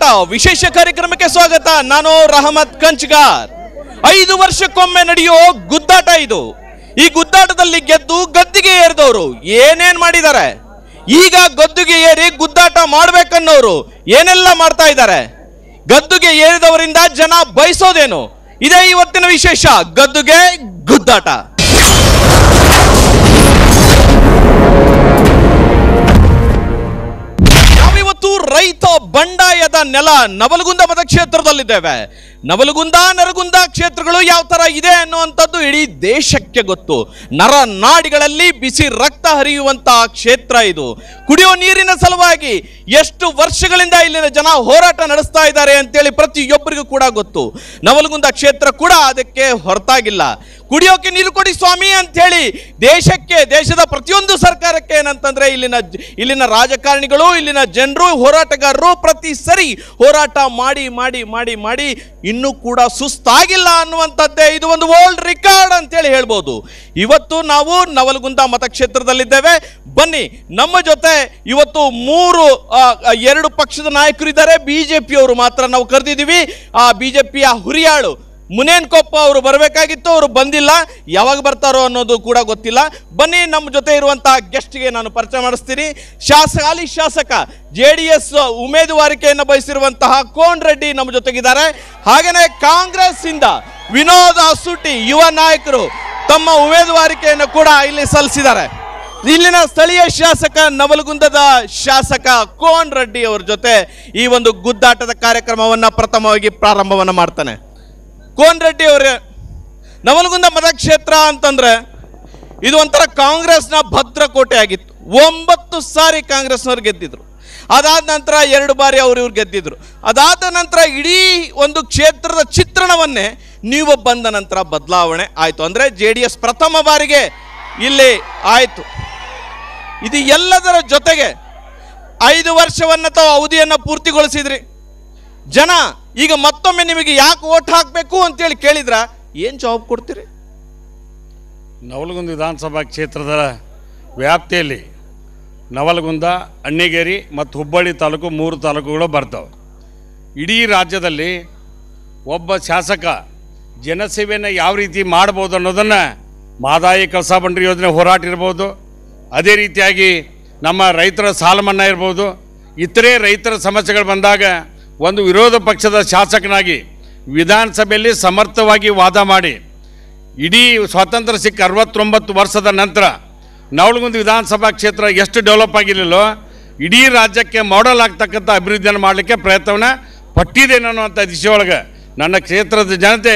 ಗುದ್ದಾಟ ವಿಶೇಷ ಕಾರ್ಯಕ್ರಮಕ್ಕೆ ಸ್ವಾಗತ. ನಾನು ರಹಮತ್ ಕಂಚ್ಗಾರ್. 5 ವರ್ಷಕ್ಕೊಮ್ಮೆ ನಡೆಯೋ ಗುದ್ದಾಟ ಇದು. ಈ ಗುದ್ದಾಟದಲ್ಲಿ ಗೆದ್ದು ಗದ್ದಿಗೆ ಏರಿದವರು ಏನೇನ್ ಮಾಡಿದ್ದಾರೆ, ಈಗ ಗದ್ದುಗೆ ಏರಿ ಗುದ್ದಾಟ ಮಾಡ್ಬೇಕನ್ನೋರು ಏನೆಲ್ಲ ಮಾಡ್ತಾ ಇದ್ದಾರೆ, ಗದ್ದುಗೆ ಏರಿದವರಿಂದ ಜನ ಬಯಸೋದೇನು, ಇದೇ ಇವತ್ತಿನ ವಿಶೇಷ ಗದ್ದುಗೆ ಗುದ್ದಾಟ. ನಾವಿವತ್ತು ರೈತ ಬಂಡಾಯದ ನೆಲ ನವಲಗುಂದ ಮತಕ್ಷೇತ್ರದಲ್ಲಿದ್ದೇವೆ. ನವಲಗುಂದ ನರಗುಂದ ಕ್ಷೇತ್ರಗಳು ಯಾವ ತರ ಇದೆ ಅನ್ನುವಂಥದ್ದು ಇಡೀ ದೇಶಕ್ಕೆ ಗೊತ್ತು. ನರನಾಡಿಗಳಲ್ಲಿ ಬಿಸಿ ರಕ್ತ ಹರಿಯುವಂತಹ ಕ್ಷೇತ್ರ ಇದು. ಕುಡಿಯೋ ನೀರಿನ ಸಲುವಾಗಿ ಎಷ್ಟು ವರ್ಷಗಳಿಂದ ಇಲ್ಲಿನ ಜನ ಹೋರಾಟ ನಡೆಸ್ತಾ ಇದ್ದಾರೆ ಅಂತೇಳಿ ಪ್ರತಿಯೊಬ್ಬರಿಗೂ ಕೂಡ ಗೊತ್ತು. ನವಲಗುಂದ ಕ್ಷೇತ್ರ ಕೂಡ ಅದಕ್ಕೆ ಹೊರತಾಗಿಲ್ಲ. ಕುಡಿಯೋಕೆ ನೀರು ಕೊಡಿ ಸ್ವಾಮಿ ಅಂತ ಹೇಳಿ ದೇಶದ ಪ್ರತಿಯೊಂದು ಸರ್ಕಾರಕ್ಕೆ ಏನಂತಂದ್ರೆ ಇಲ್ಲಿನ ರಾಜಕಾರಣಿಗಳು, ಇಲ್ಲಿನ ಜನರು, ಹೋರಾಟಗಾರರು ಪ್ರತಿ ಸರಿ ಹೋರಾಟ ಮಾಡಿ ಮಾಡಿ ಮಾಡಿ ಮಾಡಿ ಇನ್ನೂ ಕೂಡ ಸುಸ್ತಾಗಿಲ್ಲ ಅನ್ನುವಂಥದ್ದೇ ಇದು ಒಂದು ವರ್ಲ್ಡ್ ರೆಕಾರ್ಡ್ ಅಂತೇಳಿ ಹೇಳ್ಬೋದು. ಇವತ್ತು ನಾವು ನವಲಗುಂದ ಮತಕ್ಷೇತ್ರದಲ್ಲಿದ್ದೇವೆ. ಬನ್ನಿ, ನಮ್ಮ ಜೊತೆ ಇವತ್ತು 2 ಪಕ್ಷದ ನಾಯಕರು ಇದ್ದಾರೆ. ಬಿಜೆಪಿಯವರು ಮಾತ್ರ ನಾವು ಕರೆದಿದ್ದೀವಿ. ಆ ಬಿಜೆಪಿಯ ಹುರಿಯಾಳು ಮುನೇನ್ಕೊಪ್ಪ ಅವರು ಬರಬೇಕಾಗಿತ್ತು, ಅವರು ಬಂದಿಲ್ಲ. ಯಾವಾಗ ಬರ್ತಾರೋ ಅನ್ನೋದು ಕೂಡ ಗೊತ್ತಿಲ್ಲ. ಬನ್ನಿ, ನಮ್ಮ ಜೊತೆ ಇರುವಂತಹ ಗೆಸ್ಟ್ಗೆ ನಾನು ಪರಿಚಯ ಮಾಡಿಸ್ತೀನಿ. ಹಾಲಿ ಶಾಸಕ JDS ಉಮೇದುವಾರಿಕೆಯನ್ನು ಬಯಸಿರುವಂತಹ ಕೋನ್ ರೆಡ್ಡಿ ನಮ್ಮ ಜೊತೆಗಿದ್ದಾರೆ. ಹಾಗೆಯೇ ಕಾಂಗ್ರೆಸ್ ಇಂದ ವಿನೋದ್ ಅಸುಟಿ ಯುವ ನಾಯಕರು ತಮ್ಮ ಉಮೇದುವಾರಿಕೆಯನ್ನು ಕೂಡ ಇಲ್ಲಿ ಸಲ್ಲಿಸಿದ್ದಾರೆ. ಇಲ್ಲಿನ ಸ್ಥಳೀಯ ಶಾಸಕ ನವಲಗುಂದದ ಶಾಸಕ ಕೋನ್ ರೆಡ್ಡಿ ಅವರ ಜೊತೆ ಈ ಒಂದು ಗುದ್ದಾಟದ ಕಾರ್ಯಕ್ರಮವನ್ನು ಪ್ರಥಮವಾಗಿ ಪ್ರಾರಂಭವನ್ನು ಮಾಡ್ತಾನೆ. ಕೋನ್ ರೆಡ್ಡಿ ಅವರೇ, ನವಲಗುಂದ ಮತಕ್ಷೇತ್ರ ಅಂತಂದ್ರೆ ಇದು ಒಂಥರ ಕಾಂಗ್ರೆಸ್ನ ಭದ್ರಕೋಟೆ ಆಗಿತ್ತು. 9 ಸಾರಿ ಕಾಂಗ್ರೆಸ್ನವ್ರು ಗೆದ್ದಿದ್ರು. ಅದಾದ ನಂತರ 2 ಬಾರಿ ಇವ್ರು ಗೆದ್ದಿದ್ರು. ಅದಾದ ನಂತರ ಇಡೀ ಒಂದು ಕ್ಷೇತ್ರದ ಚಿತ್ರಣವನ್ನೇ ನೀವು ಬಂದ ನಂತರ ಬದಲಾವಣೆ ಆಯಿತು. ಅಂದರೆ JDS ಪ್ರಥಮ ಬಾರಿಗೆ ಇಲ್ಲಿ ಆಯಿತು. ಇದು ಎಲ್ಲದರ ಜೊತೆಗೆ 5 ವರ್ಷವನ್ನು ತಾವು ಅವಧಿಯನ್ನು ಪೂರ್ತಿಗೊಳಿಸಿದ್ರಿ. ಜನ ಈಗ ಮತ್ತೊಮ್ಮೆ ನಿಮಗೆ ಯಾಕೆ ಓಟ್ ಹಾಕಬೇಕು ಅಂತೇಳಿ ಕೇಳಿದ್ರ ಏನು ಜವಾಬ್ ಕೊಡ್ತೀರಿ? ನವಲಗುಂದ ವಿಧಾನಸಭಾ ಕ್ಷೇತ್ರದ ವ್ಯಾಪ್ತಿಯಲ್ಲಿ ನವಲಗುಂದ, ಅಣ್ಣಿಗೇರಿ ಮತ್ತು ಹುಬ್ಬಳ್ಳಿ ತಾಲೂಕು 3 ತಾಲೂಕುಗಳು ಬರ್ತವೆ. ಇಡೀ ರಾಜ್ಯದಲ್ಲಿ ಒಬ್ಬ ಶಾಸಕ ಜನಸೇವೆಯನ್ನು ಯಾವ ರೀತಿ ಮಾಡ್ಬೋದು ಅನ್ನೋದನ್ನು ಮಹದಾಯಿ ಕಳಸಾ ಬಂಡೂರಿ ಯೋಜನೆ ಹೋರಾಟ ಇರ್ಬೋದು, ಅದೇ ರೀತಿಯಾಗಿ ನಮ್ಮ ರೈತರ ಸಾಲ ಮನ್ನಾ ಇರ್ಬೋದು, ಇತರೆ ರೈತರ ಸಮಸ್ಯೆಗಳು ಬಂದಾಗ ಒಂದು ವಿರೋಧ ಪಕ್ಷದ ಶಾಸಕನಾಗಿ ವಿಧಾನಸಭೆಯಲ್ಲಿ ಸಮರ್ಥವಾಗಿ ವಾದ ಮಾಡಿ ಇಡೀ ಸ್ವಾತಂತ್ರ್ಯ ಸಿಕ್ಕ 69 ವರ್ಷದ ನಂತರ ನವಲಗುಂದ ವಿಧಾನಸಭಾ ಕ್ಷೇತ್ರ ಎಷ್ಟು ಡೆವಲಪ್ ಆಗಿರಲಿಲ್ಲೋ ಇಡೀ ರಾಜ್ಯಕ್ಕೆ ಮಾಡೆಲ್ ಆಗ್ತಕ್ಕಂಥ ಅಭಿವೃದ್ಧಿಯನ್ನು ಮಾಡಲಿಕ್ಕೆ ಪ್ರಯತ್ನವನ್ನು ಪಟ್ಟಿದ್ದೇನೆ ಅನ್ನುವಂಥ ದಿಶೆಯೊಳಗೆ ನನ್ನ ಕ್ಷೇತ್ರದ ಜನತೆ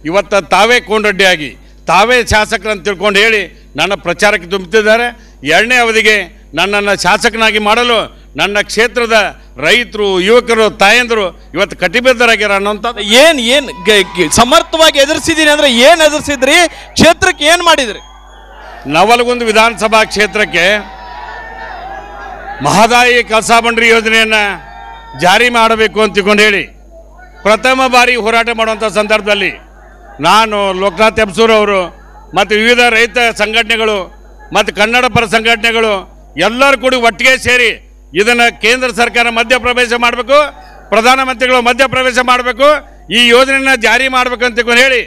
ಇವತ್ತು ತಾವೇ ಕೊಂಡಡ್ಡಿಯಾಗಿ ತಾವೇ ಶಾಸಕರಂತ ತಿಳ್ಕೊಂಡು ಹೇಳಿ ನನ್ನ ಪ್ರಚಾರಕ್ಕೆ ತುಂಬುತ್ತಿದ್ದಾರೆ. 2ನೇ ಅವಧಿಗೆ ನನ್ನನ್ನು ಶಾಸಕನಾಗಿ ಮಾಡಲು ನನ್ನ ಕ್ಷೇತ್ರದ ರೈತರು, ಯುವಕರು, ತಾಯಂದರು ಇವತ್ತು ಕಟಿಬದ್ಧರಾಗ್ಯಾರ ಅನ್ನೋಂಥದ್ದು. ಏನು ಸಮರ್ಥವಾಗಿ ಎದುರಿಸಿದ್ದೀನಿ ಅಂದರೆ ಏನು ಎದುರಿಸಿದ್ರಿ? ಕ್ಷೇತ್ರಕ್ಕೆ ಏನು ಮಾಡಿದ್ರಿ? ನವಲಗುಂದ ವಿಧಾನಸಭಾ ಕ್ಷೇತ್ರಕ್ಕೆ ಮಹದಾಯಿ ಕಳಸಾ ಬಂಡೂರಿ ಯೋಜನೆಯನ್ನು ಜಾರಿ ಮಾಡಬೇಕು ಅಂತ ತಿಳ್ಕೊಂಡು ಹೇಳಿ ಪ್ರಥಮ ಬಾರಿ ಹೋರಾಟ ಮಾಡುವಂಥ ಸಂದರ್ಭದಲ್ಲಿ ನಾನು, ಲೋಕನಾಥ್ ಹೆಬ್ಸೂರ್ ಅವರು ಮತ್ತು ವಿವಿಧ ರೈತ ಸಂಘಟನೆಗಳು ಮತ್ತು ಕನ್ನಡ ಪರ ಸಂಘಟನೆಗಳು ಎಲ್ಲರೂ ಕೂಡ ಒಟ್ಟಿಗೆ ಸೇರಿ ಇದನ್ನು ಕೇಂದ್ರ ಸರ್ಕಾರ ಮಧ್ಯಪ್ರವೇಶ ಮಾಡಬೇಕು, ಪ್ರಧಾನಮಂತ್ರಿಗಳು ಮಧ್ಯಪ್ರವೇಶ ಮಾಡಬೇಕು, ಈ ಯೋಜನೆಯನ್ನು ಜಾರಿ ಮಾಡಬೇಕು ಅಂತ ಹೇಳಿ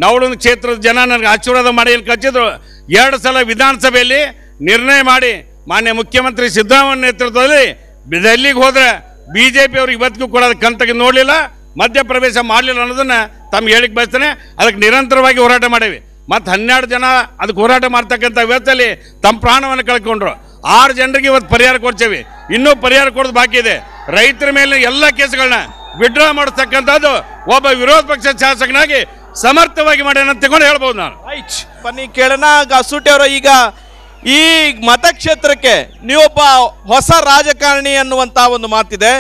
ನವಲಗುಂದ ಕ್ಷೇತ್ರದ ಜನ ನನಗೆ ಆಶೀರ್ವಾದ ಮಾಡಿ ಏನು ಕಚ್ಚಿದ್ರು. 2 ಸಲ ವಿಧಾನಸಭೆಯಲ್ಲಿ ನಿರ್ಣಯ ಮಾಡಿ ಮಾನ್ಯ ಮುಖ್ಯಮಂತ್ರಿ ಸಿದ್ದರಾಮಯ್ಯ ನೇತೃತ್ವದಲ್ಲಿ ಡೆಲ್ಲಿಗೆ ಹೋದರೆ BJP ಅವರು ಇವತ್ತಿಗೂ ಕೂಡ ಅದಕ್ಕೆ ಕಣ್ ತೆಗೆದು ನೋಡಲಿಲ್ಲ, ಮಧ್ಯಪ್ರವೇಶ ಮಾಡಲಿಲ್ಲ ಅನ್ನೋದನ್ನು ತಮ್ಮ ಹೇಳಿಕೆ ಬಯಸ್ತೇನೆ. ಅದಕ್ಕೆ ನಿರಂತರವಾಗಿ ಹೋರಾಟ ಮಾಡೇವಿ. ಮತ್ತು 12 ಜನ ಅದಕ್ಕೆ ಹೋರಾಟ ಮಾಡ್ತಕ್ಕಂಥ ವ್ಯವಸ್ಥೆಯಲ್ಲಿ ತಮ್ಮ ಪ್ರಾಣವನ್ನು ಕಳ್ಕೊಂಡ್ರು. 6 ಜನರಿಗೆ ಇವತ್ತು ಪರಿಹಾರ ಕೊಡ್ತೇವೆ. ಇನ್ನೂ ಪರಿಹಾರ ಕೊಡೋದು ಬಾಕಿ ಇದೆ. ರೈತರ ಮೇಲೆ ಎಲ್ಲ ಕೇಸ್ಗಳನ್ನ ವಿಡ್ರಾ ಮಾಡಿಸ್ತಕ್ಕಂಥದ್ದು ಒಬ್ಬ ವಿರೋಧ ಪಕ್ಷ ಶಾಸಕನಾಗಿ ಸಮರ್ಥವಾಗಿ ಮಾಡ್ಯಾನ ಅಂತ ತಗೊಂಡು ಹೇಳ್ಬೋದು ನಾನು. ಬನ್ನಿ ಕೇಳೋಣ. ಅಸುಟಿ ಅವರ, ಈಗ ಈ ಮತಕ್ಷೇತ್ರಕ್ಕೆ ನೀವೊಬ್ಬ ಹೊಸ ರಾಜಕಾರಣಿ ಅನ್ನುವಂತಹ ಒಂದು ಮಾತಿದೆ.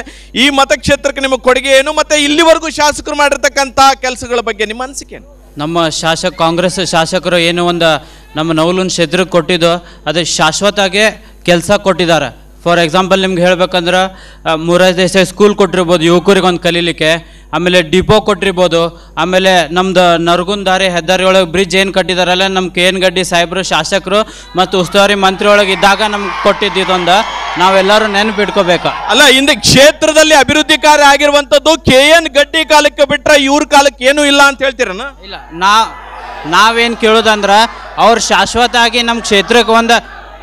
ಈ ಮತಕ್ಷೇತ್ರಕ್ಕೆ ನಿಮ್ಮ ಕೊಡುಗೆ ಏನು, ಮತ್ತೆ ಇಲ್ಲಿವರೆಗೂ ಶಾಸಕರು ಮಾಡಿರ್ತಕ್ಕಂಥ ಕೆಲಸಗಳ ಬಗ್ಗೆ ನಿಮ್ಮ ಅನಿಸಿಕೆ? ನಮ್ಮ ಕಾಂಗ್ರೆಸ್ ಶಾಸಕರು ಏನು ಒಂದು ನಮ್ಮ ನವಲಗುಂದ ಕ್ಷೇತ್ರಕ್ಕೆ ಕೊಟ್ಟಿದ್ದು ಅದು ಶಾಶ್ವತವಾಗಿ ಕೆಲಸ ಕೊಟ್ಟಿದ್ದಾರೆ. ಫಾರ್ ಎಕ್ಸಾಂಪಲ್ ನಿಮ್ಗೆ ಹೇಳ್ಬೇಕಂದ್ರೆ ಮೊರಾರ್ಜಿ ದೇಸಾಯಿ ಸ್ಕೂಲ್ ಕೊಟ್ಟಿರ್ಬೋದು ಯುವಕರಿಗೆ ಒಂದು ಕಲೀಲಿಕ್ಕೆ, ಆಮೇಲೆ ಡಿಪೋ ಕೊಟ್ಟಿರ್ಬೋದು, ಆಮೇಲೆ ನಮ್ದು ನರಗುಂದಾರಿ ಹೆದ್ದಾರಿ ಒಳಗೆ ಬ್ರಿಡ್ಜ್ ಏನು ಕಟ್ಟಿದಾರಲ್ಲ ನಮ್ಮ KN ಗಡ್ಡಿ ಸಾಹೇಬರು ಶಾಸಕರು ಮತ್ತು ಉಸ್ತುವಾರಿ ಮಂತ್ರಿ ಒಳಗೆ ಇದ್ದಾಗ ನಮ್ಗೆ ಕೊಟ್ಟಿದ್ದು ಇದೊಂದು ನಾವೆಲ್ಲರೂ ನೆನಪಿಟ್ಕೋಬೇಕು. ಅಲ್ಲ, ಹಿಂದೆ ಕ್ಷೇತ್ರದಲ್ಲಿ ಅಭಿವೃದ್ಧಿ ಕಾರ್ಯ ಆಗಿರುವಂತದ್ದು KN ಗಡ್ಡಿ ಕಾಲಕ್ಕೆ ಬಿಟ್ರೆ ಇವ್ರ ಕಾಲಕ್ಕೆ ಏನೂ ಇಲ್ಲ ಅಂತ ಹೇಳ್ತೀರನ? ಇಲ್ಲ, ನಾವೇನು ಕೇಳೋದಂದ್ರೆ ಅವ್ರು ಶಾಶ್ವತ ಆಗಿ ನಮ್ಮ ಕ್ಷೇತ್ರಕ್ಕೆ ಒಂದು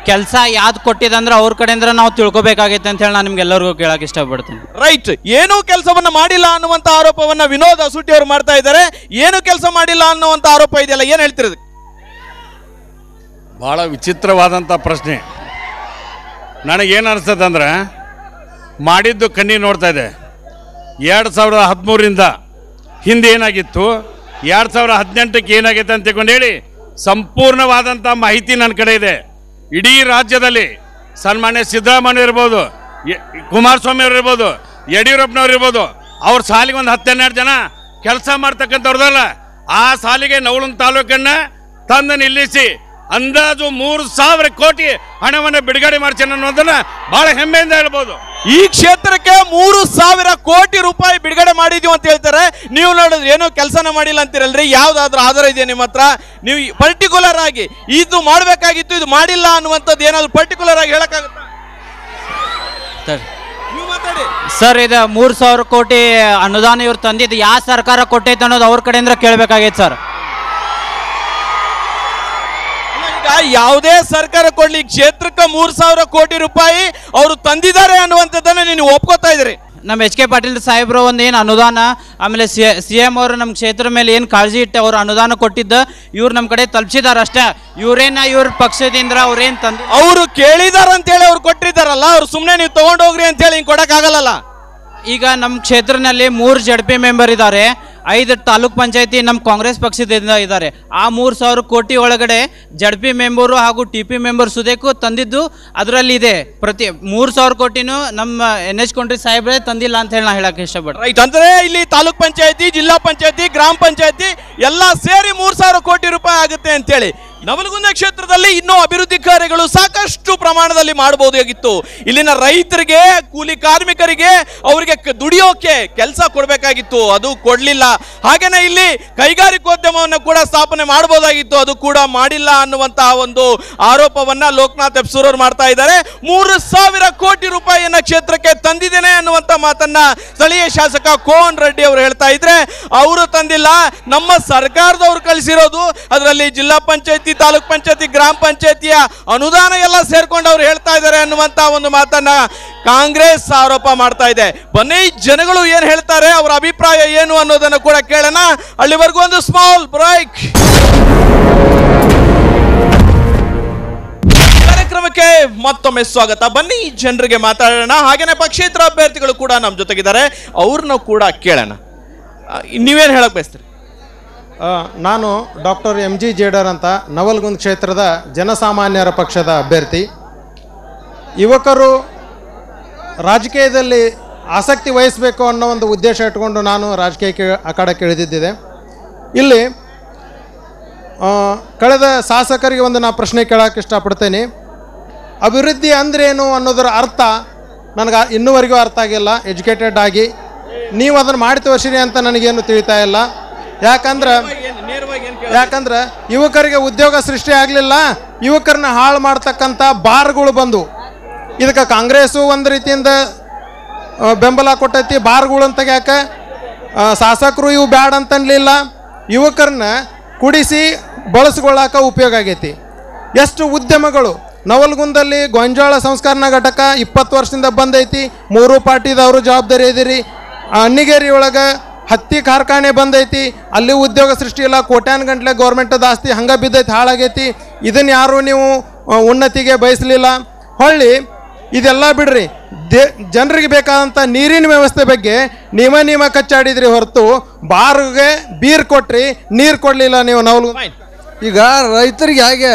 ಕೆಲಸ ಯಾವ್ದು ಕೊಟ್ಟಿದಂದ್ರೆ ಅವ್ರ ಕಡೆಯಿಂದ ನಾವು ತಿಳ್ಕೊಬೇಕಾಗೈತೆ ಅಂತ ಹೇಳಿ ನಾನು ನಿಮ್ಗೆಲ್ಲರಿಗೂ ಕೇಳಕ್ಕೆ ಇಷ್ಟಪಡ್ತೀನಿ. ರೈಟ್. ಏನೂ ಕೆಲಸವನ್ನ ಮಾಡಿಲ್ಲ ಅನ್ನುವಂತ ಆರೋಪವನ್ನ ವಿನೋದ್ ಅಸೂಟಿ ಅವರು ಮಾಡ್ತಾ ಇದ್ದಾರೆ. ಏನು ಕೆಲಸ ಮಾಡಿಲ್ಲ ಅನ್ನುವಂತ ಆರೋಪ ಇದೆಯಲ್ಲ, ಏನ್ ಹೇಳ್ತಿರೋದು? ಭಾಳ ವಿಚಿತ್ರವಾದಂಥ ಪ್ರಶ್ನೆ. ನನಗೇನು ಅನಿಸ್ತದೆ ಅಂದ್ರೆ ಮಾಡಿದ್ದು ಕಣ್ಣಿ ನೋಡ್ತಾ ಇದೆ. 2013ರಿಂದ ಹಿಂದೆ ಏನಾಗಿತ್ತು, 2018ಕ್ಕೆ ಏನಾಗೈತೆ ಅಂತ ತಿಳ್ಕೊಂಡು ಸಂಪೂರ್ಣವಾದಂಥ ಮಾಹಿತಿ ನನ್ನ ಕಡೆ ಇದೆ. ಇಡೀ ರಾಜ್ಯದಲ್ಲಿ ಸನ್ಮಾನ್ಯ ಸಿದ್ದರಾಮಯ್ಯ ಇರ್ಬೋದು, ಕುಮಾರಸ್ವಾಮಿ ಅವರು ಇರ್ಬೋದು, ಯಡಿಯೂರಪ್ಪನವ್ರು ಇರ್ಬೋದು, ಅವ್ರ ಸಾಲಿಗೆ ಒಂದು 10-12 ಜನ ಕೆಲಸ ಮಾಡ್ತಕ್ಕಂಥವ್ರದಲ್ಲ, ಆ ಸಾಲಿಗೆ ನವಲಗುಂದ ತಾಲೂಕನ್ನು ತಂದು ನಿಲ್ಲಿಸಿ ಅಂದಾಜು 3,000 ಕೋಟಿ ಹಣವನ್ನು ಬಿಡುಗಡೆ ಮಾಡ್ಸೇನೆ ಅನ್ನೋದನ್ನ ಬಹಳ ಹೆಮ್ಮೆಯಿಂದ ಹೇಳ್ಬೋದು. ಈ ಕ್ಷೇತ್ರಕ್ಕೆ 3,000 ಕೋಟಿ ರೂಪಾಯಿ ಬಿಡುಗಡೆ ಮಾಡಿದೀವಿ ಅಂತ ಹೇಳ್ತಾರೆ. ನೀವು ನೋಡಿದ್ರೆ ಏನೋ ಕೆಲಸನ ಮಾಡಿಲ್ಲ ಅಂತೀರಲ್ರಿ, ಯಾವ್ದಾದ್ರೂ ಆಧಾರ ಇದೆಯಾ ನಿಮ್ಮ ಹತ್ರ? ನೀವು ಪರ್ಟಿಕ್ಯುಲರ್ ಆಗಿ ಇದು ಮಾಡಬೇಕಾಗಿತ್ತು, ಇದು ಮಾಡಿಲ್ಲ ಅನ್ನುವಂಥದ್ದು ಏನಾದ್ರು ಪರ್ಟಿಕ್ಯುಲರ್ ಆಗಿ ಹೇಳಕ್ಕಾಗುತ್ತಾ? ನೀವು ಮಾತಾಡಿ ಸರ್. ಇದು 3,000 ಕೋಟಿ ಅನುದಾನ ಇವ್ರು ತಂದಿದ್ದು ಯಾವ ಸರ್ಕಾರ ಕೊಟ್ಟೈತೆ ಅನ್ನೋದು ಅವ್ರ ಕಡೆಯಿಂದ ಕೇಳಬೇಕಾಗೈತೆ ಸರ್. ಯಾವುದೇ ಸರ್ಕಾರ ಕೊಡ್ಲಿ, ಕ್ಷೇತ್ರಕ್ಕೆ 3,000 ಕೋಟಿ ರೂಪಾಯಿ ಅವರು ತಂದಿದ್ದಾರೆ ಅನ್ನುವಂಥದ್ದನ್ನ ನೀವು ಒಪ್ಕೋತಾ ಇದ್ರಿ. ನಮ್ಮ ಎಚ್ ಕೆ ಪಾಟೀಲ್ ಸಾಹೇಬ್ರು ಒಂದು ಏನು ಅನುದಾನ, ಆಮೇಲೆ CM ಅವರು ನಮ್ಮ ಕ್ಷೇತ್ರ ಮೇಲೆ ಏನು ಕಾಳಜಿ ಇಟ್ಟು ಅವರು ಅನುದಾನ ಕೊಟ್ಟಿದ್ದ ಇವ್ರು ನಮ್ಮ ಕಡೆ ತಲುಪಿಸಿದಾರೆ ಅಷ್ಟೇ. ಇವ್ರ ಪಕ್ಷದಿಂದ ಅವ್ರೇನು ತಂದು ಅವರು ಕೇಳಿದಾರ ಅಂತೇಳಿ ಅವ್ರು ಕೊಟ್ಟಿದ್ದಾರಲ್ಲ, ಅವ್ರು ಸುಮ್ಮನೆ ನೀವು ತಗೊಂಡೋಗ್ರಿ ಅಂತೇಳಿ ಹಿಂಗೆ ಕೊಡೋಕ್ಕಾಗಲ್ಲ. ಈಗ ನಮ್ಮ ಕ್ಷೇತ್ರದಲ್ಲಿ 3 ZP ಮೆಂಬರ್ ಇದ್ದಾರೆ, 5 ತಾಲೂಕ್ ಪಂಚಾಯತಿ ನಮ್ಮ ಕಾಂಗ್ರೆಸ್ ಪಕ್ಷದಿಂದ ಇದ್ದಾರೆ. ಆ 3,000 ಕೋಟಿ ಒಳಗಡೆ ZP ಮೆಂಬರು ಹಾಗೂ TP ಮೆಂಬರ್ ಸುದೇಕು ತಂದಿದ್ದು ಅದರಲ್ಲಿ ಇದೆ. ಪ್ರತಿ 3,000 ಕೋಟಿನೂ ನಮ್ಮ NH ಕೊಂಡ್ರಿ ಸಾಹೇಬ್ರೆ ತಂದಿಲ್ಲ ಅಂತ ಹೇಳಿ ನಾ ಹೇಳಕ್ಕೆ ಇಷ್ಟಪಡ್ತೀನಿ. ರೈಟ್. ಅಂದ್ರೆ ಇಲ್ಲಿ ತಾಲೂಕ್ ಪಂಚಾಯತಿ, ಜಿಲ್ಲಾ ಪಂಚಾಯತಿ, ಗ್ರಾಮ ಪಂಚಾಯತಿ ಎಲ್ಲ ಸೇರಿ 3,000 ಕೋಟಿ ರೂಪಾಯಿ ಆಗುತ್ತೆ ಅಂತೇಳಿ. ನವಲಗುಂದ ಕ್ಷೇತ್ರದಲ್ಲಿ ಇನ್ನೂ ಅಭಿವೃದ್ಧಿ ಕಾರ್ಯಗಳು ಸಾಕಷ್ಟು ಪ್ರಮಾಣದಲ್ಲಿ ಮಾಡಬಹುದಾಗಿತ್ತು. ಇಲ್ಲಿನ ರೈತರಿಗೆ, ಕೂಲಿ ಕಾರ್ಮಿಕರಿಗೆ, ಅವರಿಗೆ ದುಡಿಯೋಕೆ ಕೆಲಸ ಕೊಡಬೇಕಾಗಿತ್ತು, ಅದು ಕೊಡಲಿಲ್ಲ. ಹಾಗೇನೆ ಇಲ್ಲಿ ಕೈಗಾರಿಕೋದ್ಯಮವನ್ನು ಕೂಡ ಸ್ಥಾಪನೆ ಮಾಡಬಹುದಾಗಿತ್ತು, ಅದು ಕೂಡ ಮಾಡಿಲ್ಲ ಅನ್ನುವಂತಹ ಒಂದು ಆರೋಪವನ್ನ ಲೋಕನಾಥ್ ಎಬ್ಸೂರ್ ಅವರು ಮಾಡ್ತಾ ಇದ್ದಾರೆ. 3,000 ಕೋಟಿ ರೂಪಾಯಿಯನ್ನ ಕ್ಷೇತ್ರಕ್ಕೆ ತಂದಿದ್ದೇನೆ ಅನ್ನುವಂತ ಮಾತನ್ನ ಸ್ಥಳೀಯ ಶಾಸಕ ಕೋನ್ ರೆಡ್ಡಿ ಅವರು ಹೇಳ್ತಾ ಇದ್ರೆ, ಅವರು ತಂದಿಲ್ಲ, ನಮ್ಮ ಸರ್ಕಾರದವರು ಕಳಿಸಿರೋದು. ಅದರಲ್ಲಿ ಜಿಲ್ಲಾ ಪಂಚಾಯತಿ, ತಾಲೂಕ್ ಪಂಚಾಯತಿ, ಗ್ರಾಮ ಪಂಚಾಯತಿಯ ಅನುದಾನ ಎಲ್ಲ ಸೇರ್ಕೊಂಡು ಅವ್ರು ಹೇಳ್ತಾ ಇದ್ದಾರೆ ಅನ್ನುವಂತ ಒಂದು ಮಾತನ್ನ ಕಾಂಗ್ರೆಸ್ ಆರೋಪ ಮಾಡ್ತಾ ಇದೆ. ಬನ್ನಿ ಜನಗಳು ಏನ್ ಹೇಳ್ತಾರೆ, ಅವರ ಅಭಿಪ್ರಾಯ ಏನು ಅನ್ನೋದನ್ನು ಕೂಡ ಕೇಳೋಣ. ಅಲ್ಲಿವರೆಗೂ ಒಂದು ಸ್ಮಾಲ್ ಬ್ರೇಕ್. ಕಾರ್ಯಕ್ರಮಕ್ಕೆ ಮತ್ತೊಮ್ಮೆ ಸ್ವಾಗತ. ಬನ್ನಿ ಜನರಿಗೆ ಮಾತಾಡೋಣ. ಹಾಗೇನೆ ಪಕ್ಷೇತರ ಅಭ್ಯರ್ಥಿಗಳು ಕೂಡ ನಮ್ಮ ಜೊತೆಗಿದ್ದಾರೆ, ಅವ್ರನ್ನ ಕೂಡ ಕೇಳೋಣ. ನೀವೇನು ಹೇಳಕ್ ಬಯಸ್ತೀರಿ? ನಾನು ಡಾಕ್ಟರ್ MG ಜೇಡರ್ ಅಂತ ನವಲಗುಂದ ಕ್ಷೇತ್ರದ ಜನಸಾಮಾನ್ಯರ ಪಕ್ಷದ ಅಭ್ಯರ್ಥಿ. ಯುವಕರು ರಾಜಕೀಯದಲ್ಲಿ ಆಸಕ್ತಿ ವಹಿಸಬೇಕು ಅನ್ನೋ ಒಂದು ಉದ್ದೇಶ ಇಟ್ಕೊಂಡು ನಾನು ರಾಜಕೀಯಕ್ಕೆ ಅಖಾಡಕ್ಕೆ ಇಳಿದಿದ್ದಿದೆ. ಇಲ್ಲಿ ಕಳೆದ ಶಾಸಕರಿಗೆ ಒಂದು ನಾನು ಪ್ರಶ್ನೆ ಕೇಳೋಕ್ಕೆ ಇಷ್ಟಪಡ್ತೇನೆ. ಅಭಿವೃದ್ಧಿ ಅಂದ್ರೇನು ಅನ್ನೋದರ ಅರ್ಥ ನನಗೆ ಇನ್ನೂವರೆಗೂ ಅರ್ಥ ಆಗಿಲ್ಲ. ಎಜುಕೇಟೆಡ್ ಆಗಿ ನೀವು ಅದನ್ನು ಮಾಡಿ ತೋರಿಸಿರಿ ಅಂತ ನನಗೇನು ತಿಳಿತಾ ಇಲ್ಲ. ಯಾಕಂದ್ರೆ ಯುವಕರಿಗೆ ಉದ್ಯೋಗ ಸೃಷ್ಟಿ ಆಗಲಿಲ್ಲ, ಯುವಕರನ್ನ ಹಾಳು ಮಾಡ್ತಕ್ಕಂಥ ಬಾರ್ಗಳು ಬಂದು ಇದಕ್ಕೆ ಕಾಂಗ್ರೆಸ್ಸು ಒಂದು ರೀತಿಯಿಂದ ಬೆಂಬಲ ಕೊಟ್ಟೈತಿ. ಬಾರ್ಗಳು ಅಂತ ಯಾಕೆ ಶಾಸಕರು ಇವು ಬ್ಯಾಡ ಅಂತನ್ಲಿಲ್ಲ, ಯುವಕರನ್ನ ಕುಡಿಸಿ ಬಳಸ್ಕೊಳ್ಳೋಕೆ ಉಪಯೋಗ ಆಗೈತಿ. ಎಷ್ಟು ಉದ್ಯಮಗಳು ನವಲಗುಂದಲ್ಲಿ ಗೊಂಜಾಳ ಸಂಸ್ಕರಣಾ ಘಟಕ 20 ವರ್ಷದಿಂದ ಬಂದೈತಿ. 3 ಪಾರ್ಟಿದವರು ಜವಾಬ್ದಾರಿ ಇದ್ದೀರಿ. ಅಣ್ಣಿಗೇರಿ ಒಳಗೆ ಹತ್ತಿ ಕಾರ್ಖಾನೆ ಬಂದೈತಿ, ಅಲ್ಲಿ ಉದ್ಯೋಗ ಸೃಷ್ಟಿ ಇಲ್ಲ. ಕೋಟ್ಯಾನ್ ಗಂಟ್ಲೆ ಗೌರ್ಮೆಂಟದ ಆಸ್ತಿ ಹಂಗೆ ಬಿದ್ದೈತಿ, ಹಾಳಾಗೈತಿ. ಇದನ್ನು ಯಾರು ನೀವು ಉನ್ನತಿಗೆ ಬಯಸಲಿಲ್ಲ. ಹೊಳ್ಳಿ ಇದೆಲ್ಲ ಬಿಡ್ರಿ, ಜನರಿಗೆ ಬೇಕಾದಂಥ ನೀರಿನ ವ್ಯವಸ್ಥೆ ಬಗ್ಗೆ ನೀವ ಕಚ್ಚಾಡಿದ್ರಿ ಹೊರತು ಬಾರ್ಗೆ ಬೀರ್ ಕೊಟ್ರಿ, ನೀರು ಕೊಡಲಿಲ್ಲ ನೀವು. ನಾವು ಈಗ ರೈತರಿಗೆ ಹೇಗೆ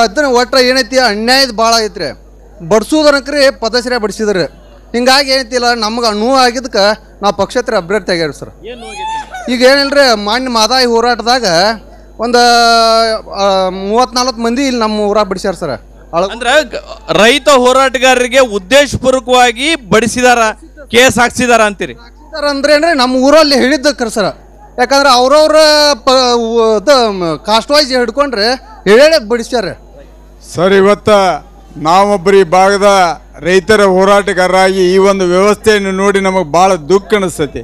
ಅದನ್ನ ಒಟ್ಟ ಏನೈತಿ ಅನ್ಯಾಯದ ಭಾಳ ಐತ್ರಿ. ಬಡಿಸೋದನಕ್ರಿ ಪದಸರಿ ಬಡಿಸಿದ್ರಿ. ಹಿಂಗಾಗಿ ಏನೈತಿಲ್ಲ, ನಮ್ಗೆ ನೋವು ಆಗಿದ್ದಕ್ಕೆ ನಾವು ಪಕ್ಷೇತರ ಅಭ್ಯರ್ಥಿ ಆಗ್ಯಾರ ಸರ್. ಈಗ ಏನಿಲ್ರಿ, ಮಾನ್ಯ ಮಾದಾಯಿ ಹೋರಾಟದಾಗ ಒಂದು 34 ಮಂದಿ ಇಲ್ಲಿ ನಮ್ಮ ಊರಾಗ ಬಡಿಸ್ಯಾರ ಸರ್. ಅಂದ್ರೆ ರೈತ ಹೋರಾಟಗಾರರಿಗೆ ಉದ್ದೇಶಪೂರ್ವಕವಾಗಿ ಬಡಿಸಿದಾರ, ಕೇಸ್ ಹಾಕ್ಸಿದಾರ ಅಂತೀರಿ? ಅಂದ್ರೆ ಏನ್ರಿ ನಮ್ಮ ಊರಲ್ಲಿ ಹೇಳಿದ್ದಕ್ರಿ ಸರ್. ಯಾಕಂದ್ರೆ ಅವ್ರವ್ರ ಕಾಸ್ಟ್ ವೈಸ್ ಹಿಡ್ಕೊಂಡ್ರೆ ಹೇಳೇ ಬಡಿಸ್ಯಾರ ಸರ್. ಇವತ್ತು ನಾವೊಬ್ಬರು ಈ ಭಾಗದ ರೈತರ ಹೋರಾಟಗಾರರಾಗಿ ಈ ಒಂದು ವ್ಯವಸ್ಥೆಯನ್ನು ನೋಡಿ ನಮಗೆ ಭಾಳ ದುಃಖ ಅನಿಸ್ತೈತಿ.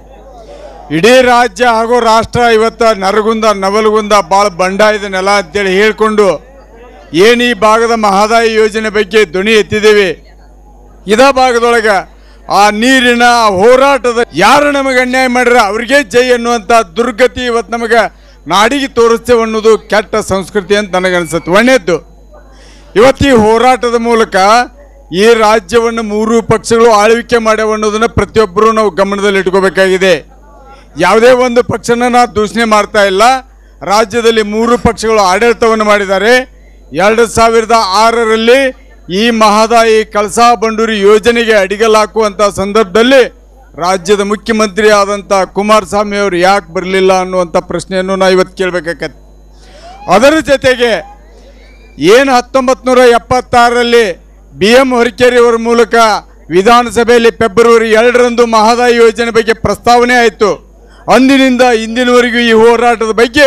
ಇಡೀ ರಾಜ್ಯ ಹಾಗೂ ರಾಷ್ಟ್ರ ಇವತ್ತು ನರಗುಂದ ನವಲಗುಂದ ಭಾಳ ಬಂಡಾಯದ ನೆಲ ಅಂತೇಳಿ ಹೇಳ್ಕೊಂಡು ಏನು ಈ ಭಾಗದ ಮಹದಾಯಿ ಯೋಜನೆ ಬಗ್ಗೆ ಧ್ವನಿ ಎತ್ತಿದ್ದೇವೆ. ಇದೇ ಭಾಗದೊಳಗೆ ಆ ನೀರಿನ ಹೋರಾಟದ ಯಾರು ನಮಗೆ ಅನ್ಯಾಯ ಮಾಡ್ಯಾರ ಅವ್ರಿಗೆ ಜೈ ಅನ್ನುವಂಥ ದುರ್ಗತಿ ಇವತ್ತು ನಮಗೆ ನಾಡಿಗೆ ತೋರಿಸ್ತೇವೆ ಅನ್ನೋದು ಕೆಟ್ಟ ಸಂಸ್ಕೃತಿ ಅಂತ ನನಗನ್ಸುತ್ತೆ. ಒಳ್ಳೆಯದ್ದು ಇವತ್ತು ಈ ಹೋರಾಟದ ಮೂಲಕ ಈ ರಾಜ್ಯವನ್ನು ಮೂರು ಪಕ್ಷಗಳು ಆಳ್ವಿಕೆ ಮಾಡ್ಯಾವ ಅನ್ನೋದನ್ನು ಪ್ರತಿಯೊಬ್ಬರೂ ನಾವು ಗಮನದಲ್ಲಿ ಇಟ್ಕೋಬೇಕಾಗಿದೆ. ಯಾವುದೇ ಒಂದು ಪಕ್ಷನ ನಾವು ದೂಷಣೆ ಮಾಡ್ತಾ ಇಲ್ಲ. ರಾಜ್ಯದಲ್ಲಿ ಮೂರು ಪಕ್ಷಗಳು ಆಡಳಿತವನ್ನು ಮಾಡಿದ್ದಾರೆ. 2006ರಲ್ಲಿ ಈ ಮಹದಾಯಿ ಕಳಸಾ ಬಂಡೂರಿ ಯೋಜನೆಗೆ ಅಡಿಗಲ್ ಹಾಕುವಂಥ ಸಂದರ್ಭದಲ್ಲಿ ರಾಜ್ಯದ ಮುಖ್ಯಮಂತ್ರಿ ಆದಂಥ ಕುಮಾರಸ್ವಾಮಿ ಅವರು ಯಾಕೆ ಬರಲಿಲ್ಲ ಅನ್ನುವಂಥ ಪ್ರಶ್ನೆಯನ್ನು ನಾವು ಇವತ್ತು ಕೇಳಬೇಕಾಗತ್ತೆ. ಅದರ ಜೊತೆಗೆ ಏನು 1976ರಲ್ಲಿ BM ಹೊರಕೇರಿ ಅವರ ಮೂಲಕ ವಿಧಾನಸಭೆಯಲ್ಲಿ ಫೆಬ್ರವರಿ 2ರಂದು ಮಹದಾಯಿ ಯೋಜನೆ ಬಗ್ಗೆ ಪ್ರಸ್ತಾವನೆ ಆಯಿತು. ಅಂದಿನಿಂದ ಇಂದಿನವರೆಗೂ ಈ ಹೋರಾಟದ ಬಗ್ಗೆ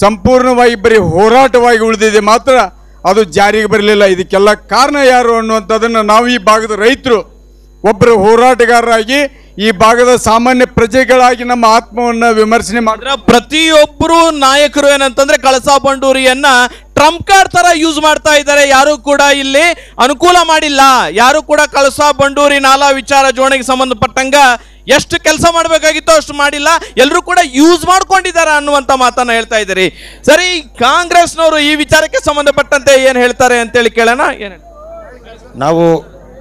ಸಂಪೂರ್ಣವಾಗಿ ಬರೀ ಹೋರಾಟವಾಗಿ ಉಳಿದಿದೆ, ಮಾತ್ರ ಅದು ಜಾರಿಗೆ ಬರಲಿಲ್ಲ. ಇದಕ್ಕೆಲ್ಲ ಕಾರಣ ಯಾರು ಅನ್ನುವಂಥದ್ದನ್ನು ನಾವು ಈ ಭಾಗದ ರೈತರು ಒಬ್ಬರು ಹೋರಾಟಗಾರರಾಗಿ ಈ ಭಾಗದ ಸಾಮಾನ್ಯ ಪ್ರಜೆಗಳಾಗಿ ನಮ್ಮ ಆತ್ಮವನ್ನು ವಿಮರ್ಶನೆ ಮಾಡಿದ್ರೆ ಪ್ರತಿಯೊಬ್ಬರು ನಾಯಕರು ಏನಂತಂದ್ರೆ ಕಳಸಾ ಬಂಡೂರಿಯನ್ನ ಟ್ರಂಪ್ ಕಾರ್ಡ್ ತರ ಯೂಸ್ ಮಾಡ್ತಾ ಇದ್ದಾರೆ. ಯಾರು ಕೂಡ ಇಲ್ಲಿ ಅನುಕೂಲ ಮಾಡಿಲ್ಲ. ಯಾರು ಕೂಡ ಕಳಸಾ ಬಂಡೂರಿ ನಾಲಾ ವಿಚಾರ ಜೋಡಣೆಗೆ ಸಂಬಂಧಪಟ್ಟಂಗ ಎಷ್ಟು ಕೆಲಸ ಮಾಡಬೇಕಾಗಿತ್ತೋ ಅಷ್ಟು ಮಾಡಿಲ್ಲ. ಎಲ್ಲರೂ ಕೂಡ ಯೂಸ್ ಮಾಡ್ಕೊಂಡಿದ್ದಾರೆ ಅನ್ನುವಂಥ ಮಾತನ್ನ ಹೇಳ್ತಾ ಇದ್ದೀರಿ. ಸರಿ, ಕಾಂಗ್ರೆಸ್ನವರು ಈ ವಿಚಾರಕ್ಕೆ ಸಂಬಂಧಪಟ್ಟಂತೆ ಏನು ಹೇಳ್ತಾರೆ ಅಂತೇಳಿ ಕೇಳೋಣ. ಏನು ನಾವು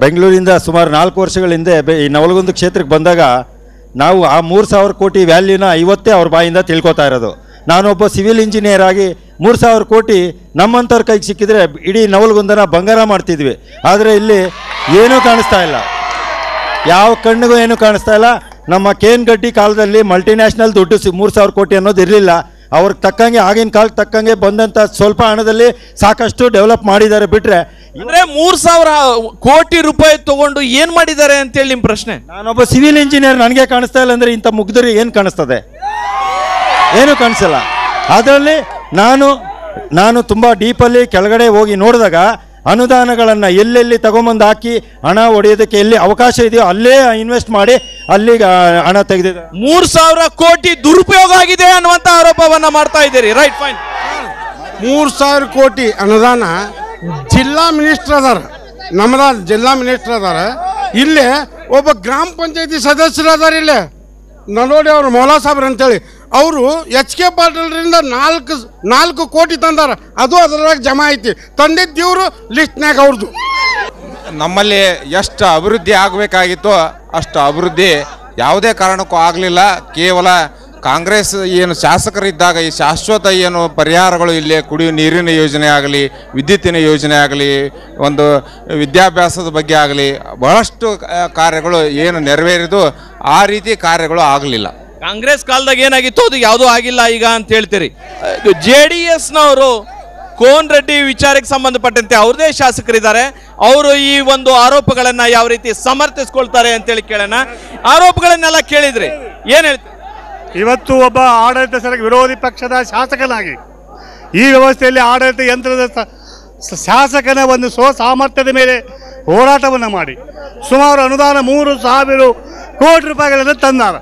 ಬೆಂಗಳೂರಿಂದ ಸುಮಾರು 4 ವರ್ಷಗಳ ಹಿಂದೆ ಈ ನವಲಗುಂದ ಕ್ಷೇತ್ರಕ್ಕೆ ಬಂದಾಗ ನಾವು ಆ 3,000 ಕೋಟಿ ವ್ಯಾಲ್ಯೂನ ಇವತ್ತೇ ಅವ್ರ ಬಾಯಿಂದ ತಿಳ್ಕೊತಾ ಇರೋದು. ನಾನೊಬ್ಬ ಸಿವಿಲ್ ಇಂಜಿನಿಯರ್ ಆಗಿ 3,000 ಕೋಟಿ ನಮ್ಮಂಥವ್ರ ಕೈಗೆ ಸಿಕ್ಕಿದ್ರೆ ಇಡೀ ನವಲಗುಂದನ ಬಂಗಾರ ಮಾಡ್ತಿದ್ವಿ. ಆದರೆ ಇಲ್ಲಿ ಏನೂ ಕಾಣಿಸ್ತಾ ಇಲ್ಲ, ಯಾವ ಕಣ್ಣಿಗೂ ಏನೂ ಕಾಣಿಸ್ತಾ ಇಲ್ಲ. ನಮ್ಮ KN ಗಡ್ಡಿ ಕಾಲದಲ್ಲಿ ಮಲ್ಟಿನ್ಯಾಷನಲ್ ದುಡ್ಡು 3,000 ಕೋಟಿ ಅನ್ನೋದು ಇರಲಿಲ್ಲ. ಅವ್ರಿಗೆ ತಕ್ಕಂಗೆ ಆಗಿನ ಕಾಲಕ್ಕೆ ತಕ್ಕಂಗೆ ಬಂದಂಥ ಸ್ವಲ್ಪ ಹಣದಲ್ಲಿ ಸಾಕಷ್ಟು ಡೆವಲಪ್ ಮಾಡಿದ್ದಾರೆ. ಬಿಟ್ಟರೆ ಅಂದ್ರೆ 3,000 ಕೋಟಿ ರೂಪಾಯಿ ತಗೊಂಡು ಏನ್ ಮಾಡಿದ್ದಾರೆ ಅಂತೇಳಿ ನಿಮ್ಮ ಪ್ರಶ್ನೆ. ನಾನೊಬ್ಬ ಸಿವಿಲ್ ಇಂಜಿನಿಯರ್, ನನಗೆ ಕಾಣಿಸ್ತಾ ಇಲ್ಲ ಅಂದರೆ ಇಂಥ ಮುಗ್ಧರಿಗೆ ಏನು ಕಾಣಿಸ್ತದೆ? ಏನೂ ಕಾಣಿಸಲ್ಲ. ಅದರಲ್ಲಿ ನಾನು ತುಂಬ ಡೀಪಲ್ಲಿ ಕೆಳಗಡೆ ಹೋಗಿ ನೋಡಿದಾಗ ಅನುದಾನಗಳನ್ನು ಎಲ್ಲೆಲ್ಲಿ ತಗೊಂಬಂದು ಹಾಕಿ ಹಣ ಹೊಡೆಯೋದಕ್ಕೆ ಎಲ್ಲಿ ಅವಕಾಶ ಇದೆಯೋ ಅಲ್ಲೇ ಇನ್ವೆಸ್ಟ್ ಮಾಡಿ ಅಲ್ಲಿಗೆ ಹಣ ತೆಗೆದಿದ್ದಾರೆ. 3,000 ಕೋಟಿ ದುರುಪಯೋಗ ಆಗಿದೆ ಅನ್ನುವಂಥ ಆರೋಪವನ್ನ ಮಾಡ್ತಾ ಇದ್ದೀರಿ. Right, fine. 3,000 ಕೋಟಿ ಅನುದಾನ ಜಿಲ್ಲಾ ಮಿನಿಸ್ಟರ್ ಅದಾರ, ನಮ್ಮದ ಜಿಲ್ಲಾ ಮಿನಿಸ್ಟರ್ ಅದಾರ. ಇಲ್ಲೇ ಒಬ್ಬ ಗ್ರಾಮ ಪಂಚಾಯತಿ ಸದಸ್ಯರು ಅದಾರ. ಇಲ್ಲೇ ನಲೋಡಿ ಅವರು ಮೌಲಾ ಸಾಬ್ರು ಅಂತೇಳಿ ಅವರು HK ಪಾಟೀಲ್ರಿಂದ 4 ಕೋಟಿ ತಂದಾರ. ಅದು ಅದರಾಗ ಜಮಾ ಐತಿ. ತಂದಿದ್ದೀವ್ರು ಲಿಸ್ಟ್ನಾಗ ಅವ್ರದ್ದು. ನಮ್ಮಲ್ಲಿ ಎಷ್ಟು ಅಭಿವೃದ್ಧಿ ಆಗಬೇಕಾಗಿತ್ತೋ ಅಷ್ಟು ಅಭಿವೃದ್ಧಿ ಯಾವುದೇ ಕಾರಣಕ್ಕೂ ಆಗಲಿಲ್ಲ. ಕೇವಲ ಕಾಂಗ್ರೆಸ್ ಏನು ಶಾಸಕರಿದ್ದಾಗ ಈ ಶಾಶ್ವತ ಏನು ಪರಿಹಾರಗಳು ಇಲ್ಲಿ ಕುಡಿಯುವ ನೀರಿನ ಯೋಜನೆ ಆಗಲಿ, ವಿದ್ಯುತ್ತಿನ ಯೋಜನೆ ಆಗಲಿ, ಒಂದು ವಿದ್ಯಾಭ್ಯಾಸದ ಬಗ್ಗೆ ಆಗಲಿ ಬಹಳಷ್ಟು ಕಾರ್ಯಗಳು ಏನು ನೆರವೇರಿದು ಆ ರೀತಿ ಕಾರ್ಯಗಳು ಆಗಲಿಲ್ಲ. ಕಾಂಗ್ರೆಸ್ ಕಾಲದಾಗ ಏನಾಗಿತ್ತು ಅದು ಯಾವುದೂ ಆಗಿಲ್ಲ ಈಗ ಅಂತ ಹೇಳ್ತೀರಿ. JDSನವರು ಕೋನ್ ರೆಡ್ಡಿ ವಿಚಾರಕ್ಕೆ ಸಂಬಂಧಪಟ್ಟಂತೆ ಅವ್ರದೇ ಶಾಸಕರಿದ್ದಾರೆ. ಅವರು ಈ ಒಂದು ಆರೋಪಗಳನ್ನ ಯಾವ ರೀತಿ ಸಮರ್ಥಿಸ್ಕೊಳ್ತಾರೆ ಅಂತೇಳಿ ಕೇಳೋಣ. ಆರೋಪಗಳನ್ನೆಲ್ಲ ಕೇಳಿದ್ರಿ, ಏನ್ ಹೇಳ್ತೀರಿ? ಇವತ್ತು ಒಬ್ಬ ಆಡಳಿತ ವಿರೋಧಿ ಪಕ್ಷದ ಶಾಸಕನಾಗಿ ಈ ವ್ಯವಸ್ಥೆಯಲ್ಲಿ ಆಡಳಿತ ಯಂತ್ರದ ಶಾಸಕನ ಒಂದು ಸಾಮರ್ಥ್ಯದ ಮೇಲೆ ಹೋರಾಟವನ್ನು ಮಾಡಿ ಸುಮಾರು ಅನುದಾನ 3,000 ಕೋಟಿ ರೂಪಾಯಿಗಳನ್ನು ತಂದಾರ.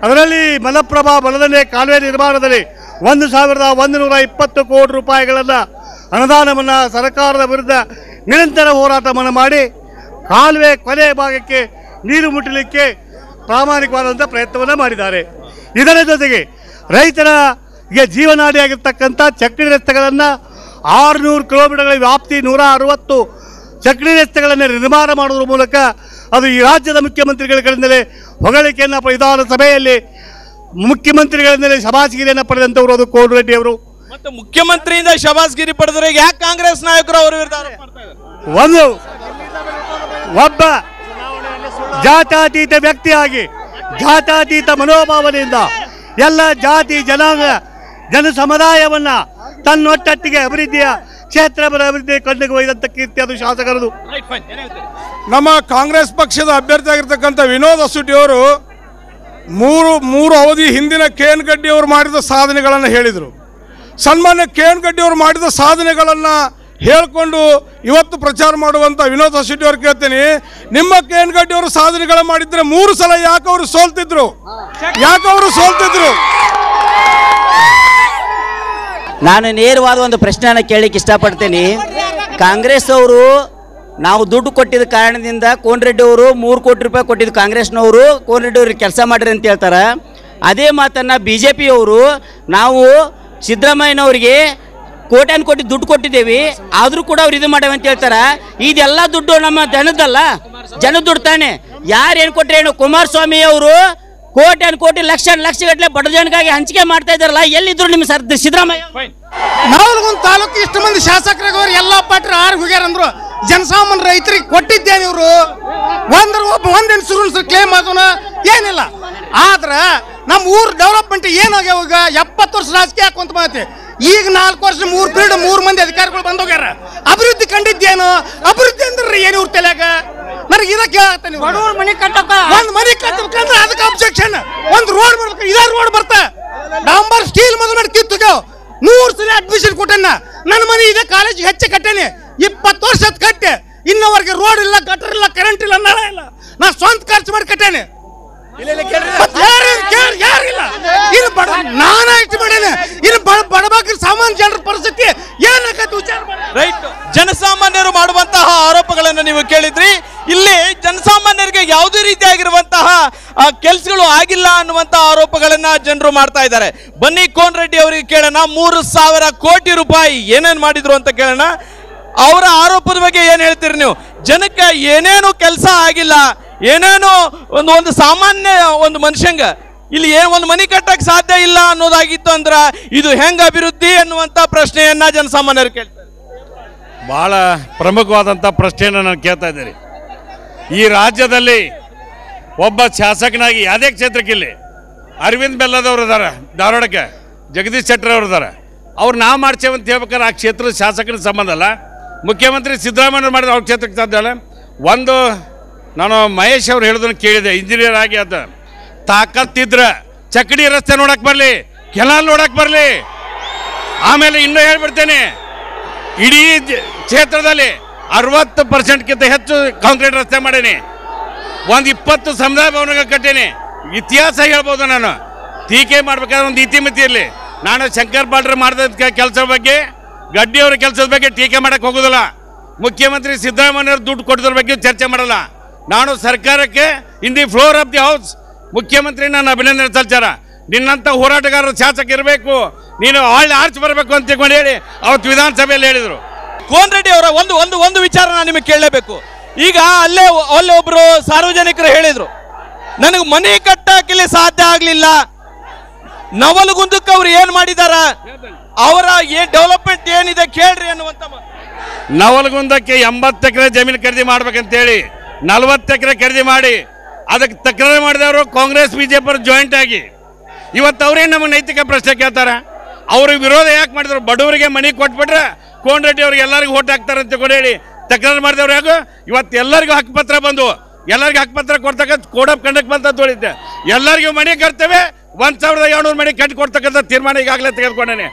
ಅದರಲ್ಲಿ ಮಲಪ್ರಭಾ ಬಲದಂಡೆ ಕಾಲುವೆ ನಿರ್ಮಾಣದಲ್ಲಿ 1,120 ಕೋಟಿ ರೂಪಾಯಿಗಳನ್ನು ಅನುದಾನವನ್ನು ಸರ್ಕಾರದ ವಿರುದ್ಧ ನಿರಂತರ ಹೋರಾಟವನ್ನು ಮಾಡಿ ಕಾಲುವೆ ಕೊನೆ ಭಾಗಕ್ಕೆ ನೀರು ಮುಟ್ಟಲಿಕ್ಕೆ ಪ್ರಾಮಾಣಿಕವಾದಂಥ ಪ್ರಯತ್ನವನ್ನು ಮಾಡಿದ್ದಾರೆ. ಇದರ ಜೊತೆಗೆ ರೈತರಿಗೆ ಜೀವನಾಡಿಯಾಗಿರ್ತಕ್ಕಂಥ ಚಕ್ರಿ ರಸ್ತೆಗಳನ್ನು 600 ಕಿಲೋಮೀಟರ್ಗಳ ವ್ಯಾಪ್ತಿ 160 ಚಕ್ರಿ ರಸ್ತೆಗಳನ್ನು ನಿರ್ಮಾಣ ಮಾಡುವುದರ ಮೂಲಕ ಅದು ಈ ರಾಜ್ಯದ ಮುಖ್ಯಮಂತ್ರಿಗಳ ಕಡೆಯಿಂದಲೇ ಹೊಗಳಿಕೆಯನ್ನು ವಿಧಾನಸಭೆಯಲ್ಲಿ ಮುಖ್ಯಮಂತ್ರಿಗಳಿಂದಲೇ ಶಬಾಸ್ಗಿರಿಯನ್ನು ಪಡೆದಂಥವರು ಅದು ಕೋನ್ ರೆಡ್ಡಿ ಅವರು. ಮತ್ತೆ ಮುಖ್ಯಮಂತ್ರಿಯಿಂದ ಶಬಾಸ್ಗಿರಿ ಪಡೆದ್ರೆ ಯಾಕೆ ಕಾಂಗ್ರೆಸ್ ನಾಯಕರು ಅವರ ವಿರುದ್ಧ ಆರೋಪ ಮಾಡ್ತಾ ಇದ್ದಾರೆ? ಒಬ್ಬ ಜಾತ್ಯತೀತ ವ್ಯಕ್ತಿಯಾಗಿ ಜಾತ್ಯತೀತ ಮನೋಭಾವನೆಯಿಂದ ಎಲ್ಲ ಜಾತಿ ಜನಾಂಗ ಜನ ಸಮುದಾಯವನ್ನು ತನ್ನೊಟ್ಟೊಟ್ಟಿಗೆ ಅಭಿವೃದ್ಧಿಯ ಕ್ಷೇತ್ರದ ಅಭಿವೃದ್ಧಿ ಕಣ್ಣಿಗೆ ಒಯ್ದಂಥ ಕೀರ್ತಿ ಅದು ಶಾಸಕರದು. ನಮ್ಮ ಕಾಂಗ್ರೆಸ್ ಪಕ್ಷದ ಅಭ್ಯರ್ಥಿ ಆಗಿರ್ತಕ್ಕಂಥ ವಿನೋದ್ ಅಸೂಟಿ ಅವರು ಮೂರು ಅವಧಿ ಹಿಂದಿನ KN ಗಡ್ಡಿ ಅವರು ಮಾಡಿದ ಸಾಧನೆಗಳನ್ನು ಹೇಳಿದರು. ಸನ್ಮಾನ್ಯ KN ಗಡ್ಡಿ ಅವರು ಮಾಡಿದ ಸಾಧನೆಗಳನ್ನು ಹೇಳ್ಕೊಂಡು ಇವತ್ತು ಪ್ರಚಾರ ಮಾಡುವಂಥ ವಿನೋದ್ ಶೆಟ್ಟಿ ಅವ್ರು ಕೇಳ್ತೀನಿ, ನಿಮ್ಮ ಕೇನ್ಗಡ್ಡಿ ಅವರು ಸಾಧನೆಗಳು ಮಾಡಿದ್ರೆ 3 ಸಲ ಯಾಕೆ ಅವರು ಸೋಲ್ತಿದ್ರು? ನಾನು ನೇರವಾದ ಒಂದು ಪ್ರಶ್ನೆಯನ್ನು ಕೇಳಲಿಕ್ಕೆ ಇಷ್ಟಪಡ್ತೀನಿ. ಕಾಂಗ್ರೆಸ್ ಅವರು ನಾವು ದುಡ್ಡು ಕೊಟ್ಟಿದ್ದ ಕಾರಣದಿಂದ ಕೋನರೆಡ್ಡಿ ಅವರು 3 ಕೋಟಿ ರೂಪಾಯಿ ಕೊಟ್ಟಿದ್ದು ಕಾಂಗ್ರೆಸ್ನವರು ಕೋನರೆಡ್ಡಿ ಅವ್ರಿಗೆ ಕೆಲಸ ಮಾಡಿರಿ ಅಂತ ಹೇಳ್ತಾರೆ. ಅದೇ ಮಾತನ್ನು BJP ಅವರು ನಾವು ಸಿದ್ದರಾಮಯ್ಯನವರಿಗೆ ಕೋಟಿ ದುಡ್ಡು ಕೊಟ್ಟಿದ್ದೇವೆ, ಆದರೂ ಕೂಡ ಅವ್ರು ಇದು ಮಾಡ್ಯಾವ ಅಂತ ಹೇಳ್ತಾರೆ. ಇದೆಲ್ಲ ದುಡ್ಡು ನಮ್ಮ ಜನದಲ್ಲ, ಜನದ ದುಡ್ಡು ತಾನೆ. ಯಾರೇನು ಕೊಟ್ಟರೆ ಏನು? ಕುಮಾರಸ್ವಾಮಿ ಅವರು ಕೋಟಿ ಲಕ್ಷಗಟ್ಟಲೆ ಬಡ ಜನಗಾಗಿ ಹಂಚಿಕೆ ಮಾಡ್ತಾ ಇದ್ದಾರಲ್ಲ, ಎಲ್ಲಿದ್ರು ನಿಮ್ಮ ಸಿದ್ದರಾಮಯ್ಯ? ನವಲಗುಂದ ತಾಲೂಕು ಇಷ್ಟು ಮಂದಿ ಶಾಸಕರಾಗವ್ರು ಎಲ್ಲ ಪಟ್ರ 6 ಹೋಗ್ಯಾರಂದ್ರು. ಜನಸಾಮಾನ್ಯ ರೈತರಿಗೆ ಕೊಟ್ಟಿದ್ದೇನೆ ಇವರು ಒಂದು ಇನ್ಶೂರೆನ್ಸ್ ಕ್ಲೇಮ್ ಆಗೋಣ ಏನಿಲ್ಲ. ಆದ್ರೆ ನಮ್ಮ ಊರು ಡೆವಲಪ್ಮೆಂಟ್ ಏನಾಗ್ಯಾವ? ಈಗ 70 ವರ್ಷ ರಾಜಕೀಯ ಹಾಕುವಂತ ಮಾತಿ. ಈಗ 4 ವರ್ಷ 3 ಪೀರಿಯಡ್ 3 ಮಂದಿ ಅಧಿಕಾರಿಗಳು ಬಂದೋಗ್ಯಾರ. ಅಭಿವೃದ್ಧಿ ಕಂಡಿದ್ದೇನು? ಅಭಿವೃದ್ಧಿ ಅಂದ್ರೆ ಏನು ಇವ್ರ ತಲೆಯಾಗ? ನನಗೆ ಇದಕ್ಕೆ ಹೇಳ್ತೇನೆ, ಮನೆ ಕಟ್ಟಕ ಒಂದು ಮನೆ ಕಟ್ಟಬೇಕಂದ್ರೆ ಅದಕ್ಕೆ ಅಬ್ಜೆಕ್ಷನ್. ಒಂದು ರೋಡ್ ಮಾಡ್ಬೇಕು, ಇದೇ ರೋಡ್ ಬರ್ತಾ ಡಾಂಬರ್ ಸ್ಟೀಲ್ ಮೊದಲು ಮಾಡಿ ಕಿತ್ತುಗ್ಯಾವ. 100 ಸಲ ಅಡ್ಮಿಷನ್ ಕೊಟ್ಟೆನ. ನನ್ನ ಮನೆ ಇದೆ ಕಾಲೇಜಿಗೆ ಹೆಚ್ಚು ಕಟ್ಟೇನೆ, 20 ವರ್ಷ ಕಟ್ಟೆ. ಇನ್ನವರೆಗೆ ರೋಡ್ ಇಲ್ಲ, ಗಟರ್ ಇಲ್ಲ, ಕರೆಂಟ್ ಇಲ್ಲ, ನಳ ಇಲ್ಲ. ನಾ ಸ್ವಂತ ಖರ್ಚು ಮಾಡಿ ಕಟ್ಟೇನೆ. ಯಾರಿಲ್ಲ ಇದು ಬಡ ನಾನ ಇಷ್ಟು ಮಾಡೇನೆ. ಇದು ಬಡಬಗ್ರ ಸಾಮಾನ್ಯ ಜನರ ಪರಿಸ್ಥಿತಿ ಏನಾಗತ್ತೆ ವಿಚಾರ ಮಾಡಿ. ರೈಟ್. ಜನಸಾಮಾನ್ಯರು ಮಾಡುವಂತಹ ಆರೋಪಗಳನ್ನು ನೀವು ಕೇಳಿದ್ರಿ. ಇಲ್ಲಿ ಜನಸಾಮಾನ್ಯರಿಗೆ ಯಾವುದೇ ರೀತಿಯಾಗಿರುವಂತಹ ಕೆಲಸಗಳು ಆಗಿಲ್ಲ ಅನ್ನುವಂತಹ ಆರೋಪಗಳನ್ನ ಜನರು ಮಾಡ್ತಾ ಇದ್ದಾರೆ. ಬನ್ನಿ ಕೋನರೆಡ್ಡಿ ಅವರಿಗೆ ಕೇಳೋಣ, 3,000 ಕೋಟಿ ರೂಪಾಯಿ ಏನೇನು ಮಾಡಿದ್ರು ಅಂತ ಕೇಳೋಣ. ಅವರ ಆರೋಪದ ಬಗ್ಗೆ ಏನು ಹೇಳ್ತೀರಿ ನೀವು? ಜನಕ್ಕೆ ಏನೇನು ಕೆಲಸ ಆಗಿಲ್ಲ, ಏನೇನೋ ಒಂದು ಸಾಮಾನ್ಯ ಒಂದು ಮನುಷ್ಯಂಗ ಇಲ್ಲಿ ಒಂದು ಮನೆ ಕಟ್ಟಕ್ಕೆ ಸಾಧ್ಯ ಇಲ್ಲ ಅನ್ನೋದಾಗಿತ್ತು ಅಂದ್ರೆ ಇದು ಹೆಂಗ ಅಭಿವೃದ್ಧಿ ಅನ್ನುವಂಥ ಪ್ರಶ್ನೆಯನ್ನ ಜನಸಾಮಾನ್ಯರು ಕೇಳ್ತಾರೆ. ಭಾಳ ಪ್ರಮುಖವಾದಂಥ ಪ್ರಶ್ನೆಯನ್ನು ನಾನು ಕೇಳ್ತಾ ಇದ್ದೀನಿ. ಈ ರಾಜ್ಯದಲ್ಲಿ ಒಬ್ಬ ಶಾಸಕನಾಗಿ ಯಾವುದೇ ಕ್ಷೇತ್ರಕ್ಕಿಲ್ಲಿ ಅರವಿಂದ್ ಬೆಲ್ಲದವ್ರು ಇದ್ದಾರೆ, ಧಾರವಾಡಕ್ಕೆ ಜಗದೀಶ್ ಶೆಟ್ಟರ್ ಅವರು ಇದ್ದಾರೆ. ಅವ್ರು ನಾವು ಮಾಡ್ತೇವೆ ಅಂತ ಹೇಳ್ಬೇಕಾದ್ರೆ ಆ ಕ್ಷೇತ್ರದ ಶಾಸಕರ ಸಂಬಂಧ ಅಲ್ಲ. ಮುಖ್ಯಮಂತ್ರಿ ಸಿದ್ದರಾಮಯ್ಯ ಮಾಡಿದ್ರೆ ಅವ್ರ ಕ್ಷೇತ್ರಕ್ಕೆ ಸಾಧ್ಯ ಅಲ್ಲ. ಒಂದು ನಾನು ಮಹೇಶ್ ಅವ್ರು ಹೇಳಿದನ್ನು ಕೇಳಿದೆ, ಇಂಜಿನಿಯರ್ ಆಗಿ ಅದು ತಾಕತ್ತಿದ್ರೆ ಚಕ್ಕಡಿ ರಸ್ತೆ ನೋಡಕ್ಕೆ ಬರಲಿ, ಕೆನಾಲ್ ನೋಡಕ್ಕೆ ಬರಲಿ. ಆಮೇಲೆ ಇನ್ನೂ ಹೇಳ್ಬಿಡ್ತೇನೆ, ಇಡೀ ಕ್ಷೇತ್ರದಲ್ಲಿ 60% ಹೆಚ್ಚು ಕಾಂಕ್ರೀಟ್ ರಸ್ತೆ ಮಾಡೀನಿ. ಒಂದು 20 ಸಮುದಾಯ ಭವನಗಳು ಕಟ್ಟೀನಿ. ಇತಿಹಾಸ ಹೇಳ್ಬೋದು. ನಾನು ಟೀಕೆ ಮಾಡ್ಬೇಕಾದ್ರೆ ಒಂದು ಇತಿಮಿತಿ ಇರಲಿ. ನಾನು ಶಂಕರ್ ಬಾಳ್ರೆ ಮಾಡಿದ ಕೆಲಸ ಬಗ್ಗೆ, ಗಡ್ಡಿಯವರ ಕೆಲಸದ ಬಗ್ಗೆ ಟೀಕೆ ಮಾಡಕ್ಕೆ ಹೋಗೋದಿಲ್ಲ. ಮುಖ್ಯಮಂತ್ರಿ ಸಿದ್ದರಾಮಯ್ಯವ್ರು ದುಡ್ಡು ಕೊಡೋದ್ರ ಬಗ್ಗೆ ಚರ್ಚೆ ಮಾಡಲ್ಲ. ನಾನು ಸರ್ಕಾರಕ್ಕೆ in the floor of the house ಮುಖ್ಯಮಂತ್ರಿ ನಾನು ಅಭಿನಂದನೆ ಸಲ್ಲಿಸ್ಯಾರ. ನಿನ್ನಂಥ ಹೋರಾಟಗಾರರ ಶಾಸಕ ಇರಬೇಕು, ನೀನು ಆರ್ಚ್ ಬರಬೇಕು ಅಂತ ತಿಳ್ಕೊಂಡು ಹೇಳಿ ಅವತ್ತು ವಿಧಾನಸಭೆಯಲ್ಲಿ ಹೇಳಿದರು. ಕೋನರೆಡ್ಡಿ ಅವರ ಒಂದು ವಿಚಾರ ನಾನು ನಿಮಗೆ ಕೇಳಲೇಬೇಕು. ಈಗ ಅಲ್ಲೇ ಒಬ್ಬರು ಸಾರ್ವಜನಿಕರು ಹೇಳಿದ್ರು, ನನಗೆ ಮನೆ ಕಟ್ಟಕ್ಕೆ ಸಾಧ್ಯ ಆಗಲಿಲ್ಲ, ನವಲಗುಂದಕ್ಕೆ ಅವ್ರು ಏನು ಮಾಡಿದಾರ, ಅವರ ಡೆವಲಪ್ಮೆಂಟ್ ಏನಿದೆ ಕೇಳ್ರಿ ಅನ್ನುವಂತ. ನವಲಗುಂದಕ್ಕೆ 80 ಎಕರೆ ಜಮೀನು ಖರೀದಿ ಮಾಡ್ಬೇಕಂತೇಳಿ 40 ಎಕರೆ ಖರೀದಿ ಮಾಡಿ ಅದಕ್ಕೆ ತಕರಾರು ಮಾಡಿದವರು ಕಾಂಗ್ರೆಸ್ BJP ಜಾಯಿಂಟ್ ಆಗಿ. ಇವತ್ತು ಅವ್ರೇನು ನಮಗೆ ನೈತಿಕ ಪ್ರಶ್ನೆ ಕೇಳ್ತಾರೆ? ಅವ್ರಿಗೆ ವಿರೋಧ ಯಾಕೆ ಮಾಡಿದ್ರು? ಬಡವರಿಗೆ ಮನೆ ಕೊಟ್ಬಿಟ್ರೆ ಕೋನರೆಡ್ಡಿ ಅವ್ರಿಗೆ ಎಲ್ಲರಿಗೂ ಓಟ್ ಹಾಕ್ತಾರೆ ಅಂತ ಹೇಳಿ ತಕರಾರು ಮಾಡಿದವ್ರು ಯಾಕೆ? ಇವತ್ತು ಎಲ್ಲರಿಗೂ ಹಕ್ಕುಪತ್ರ ಬಂದು ಎಲ್ಲರಿಗೂ ಹಕ್ಕುಪತ್ರ ಕೊಡ್ತಕ್ಕಂಥ ಕೋಡ್ ಆಫ್ ಕಂಡಕ್ಟ್ ಬಂತ ತೋಳಿದ್ದೆ. ಎಲ್ಲರಿಗೂ ಮನೆ ಕಟ್ತೇವೆ, 1,700 ಮನೆ ಕಟ್ಟಿ ಕೊಡ್ತಕ್ಕಂಥ ತೀರ್ಮಾನ ಈಗಾಗಲೇ ತೆಗೆದುಕೊಂಡೇನೆ.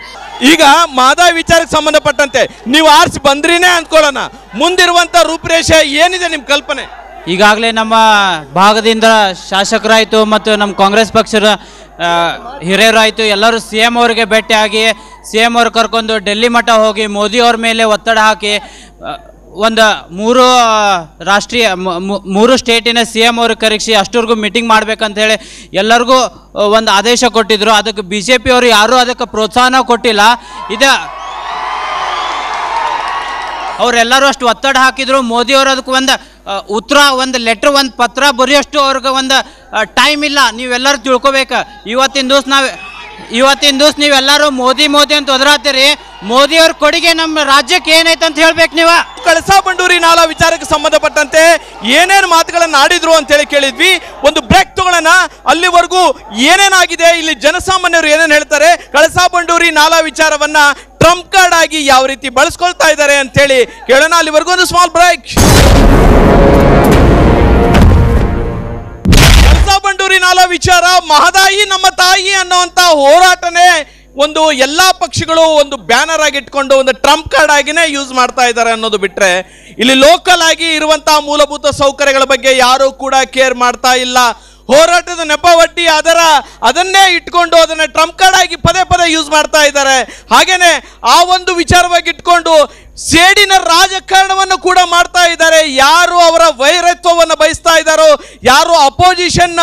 ಈಗ ಮಾದಾಯಿ ವಿಚಾರಕ್ಕೆ ಸಂಬಂಧಪಟ್ಟಂತೆ ನೀವು ಆರ್ಸಿ ಬಂದ್ರಿನೇ ಅಂದ್ಕೊಳ್ಳೋಣ, ಮುಂದಿರುವಂತ ರೂಪರೇಷೆ ಏನಿದೆ ನಿಮ್ಮ ಕಲ್ಪನೆ? ಈಗಾಗಲೇ ನಮ್ಮ ಭಾಗದಿಂದ ಶಾಸಕರಾಯಿತು ಮತ್ತು ನಮ್ಮ ಕಾಂಗ್ರೆಸ್ ಪಕ್ಷದ ಹಿರಿಯರಾಯಿತು ಎಲ್ಲರೂ CM ಅವರಿಗೆ ಭೇಟಿಯಾಗಿ CM ಅವ್ರು ಕರ್ಕೊಂಡು ಡೆಲ್ಲಿ ಮಠ ಹೋಗಿ ಮೋದಿ ಅವ್ರ ಮೇಲೆ ಒತ್ತಡ ಹಾಕಿ ಒಂದು 3 ರಾಷ್ಟ್ರೀಯ 3 ಸ್ಟೇಟಿನ CM ಅವ್ರಿಗೆ ಕರೆಸಿ ಅಷ್ಟವರೆಗೂ ಮೀಟಿಂಗ್ ಮಾಡ್ಬೇಕಂತ ಹೇಳಿ ಎಲ್ಲರಿಗೂ ಒಂದು ಆದೇಶ ಕೊಟ್ಟಿದ್ರು. ಅದಕ್ಕೆ BJP ಅವರು ಯಾರೂ ಅದಕ್ಕೆ ಪ್ರೋತ್ಸಾಹನ ಕೊಟ್ಟಿಲ್ಲ. ಅವರೆಲ್ಲರೂ ಅಷ್ಟು ಒತ್ತಡ ಹಾಕಿದ್ರು. ಮೋದಿ ಅವರು ಅದಕ್ಕೆ ಒಂದು ಉತ್ತರ, ಒಂದು ಲೆಟ್ರ್, ಒಂದು ಪತ್ರ ಬರೆಯೋಷ್ಟು ಅವ್ರಿಗೆ ಒಂದು ಟೈಮ್ ಇಲ್ಲ. ನೀವೆಲ್ಲರೂ ತಿಳ್ಕೊಬೇಕು. ಇವತ್ತಿನ ದಿವಸ ನೀವೆಲ್ಲರೂ ಮೋದಿ ಅಂತ ಒದರಾತೀರಿ. ಮೋದಿ ಅವ್ರ ಕೊಡುಗೆ ನಮ್ಮ ರಾಜ್ಯಕ್ಕೆ ಏನೈತೆ ಅಂತ ಹೇಳ್ಬೇಕು ನೀವು. ಕಳಸಾ ಬಂಡೂರಿ ನಾಲಾ ವಿಚಾರಕ್ಕೆ ಸಂಬಂಧಪಟ್ಟಂತೆ ಏನೇನು ಮಾತುಗಳನ್ನು ಆಡಿದ್ರು ಅಂತ ಹೇಳಿ ಕೇಳಿದ್ವಿ. ಒಂದು ಬ್ರೇಕ್ ತಗೊಳ್ಳೋಣ. ಅಲ್ಲಿವರೆಗೂ ಏನೇನಾಗಿದೆ, ಇಲ್ಲಿ ಜನಸಾಮಾನ್ಯರು ಏನೇನು ಹೇಳ್ತಾರೆ, ಕಳಸಾ ಬಂಡೂರಿ ನಾಲಾ ವಿಚಾರವನ್ನ ಟ್ರಂಪ್ ಕಾರ್ಡ್ ಆಗಿ ಯಾವ ರೀತಿ ಬಳಸ್ಕೊಳ್ತಾ ಇದ್ದಾರೆ ಅಂತ ಹೇಳಿ ಕೇಳೋಣ. ಅಲ್ಲಿವರೆಗೂ ಒಂದು ಸ್ಮಾಲ್ ಬ್ರೇಕ್. ಕಳಸಾ ಬಂಡೂರಿ ನಾಲಾ ವಿಚಾರ ಮಹದಾಯಿ ನಮ್ಮ ತಾಯಿ ಅನ್ನುವಂತ ಹೋರಾಟನೇ ಒಂದು ಎಲ್ಲಾ ಪಕ್ಷಗಳು ಒಂದು ಬ್ಯಾನರ್ ಆಗಿ ಇಟ್ಕೊಂಡು ಒಂದು ಟ್ರಂಪ್ ಕಾರ್ಡ್ ಆಗಿನೇ ಯೂಸ್ ಮಾಡ್ತಾ ಇದ್ದಾರೆ ಅನ್ನೋದು ಬಿಟ್ರೆ ಇಲ್ಲಿ ಲೋಕಲ್ ಆಗಿ ಇರುವಂತಹ ಮೂಲಭೂತ ಸೌಕರ್ಯಗಳ ಬಗ್ಗೆ ಯಾರು ಕೂಡ ಕೇರ್ ಮಾಡ್ತಾ ಇಲ್ಲ. ಹೋರಾಟದ ನೆಪವಟ್ಟಿ ಅದನ್ನೇ ಇಟ್ಕೊಂಡು ಅದನ್ನ ಟ್ರಂಪ್ ಕಾರ್ಡ್ ಆಗಿ ಪದೇ ಪದೇ ಯೂಸ್ ಮಾಡ್ತಾ ಇದ್ದಾರೆ. ಹಾಗೇನೆ ಆ ಒಂದು ವಿಚಾರವಾಗಿ ಇಟ್ಕೊಂಡು ಸೇಡಿನ ರಾಜಕಾರಣವನ್ನು ಕೂಡ ಮಾಡ್ತಾ ಇದ್ದಾರೆ. ಯಾರು ಅವರ ವೈರತ್ವವನ್ನು ಬಯಸ್ತಾ ಇದ್ದಾರೋ, ಯಾರು ಅಪೋಸಿಷನ್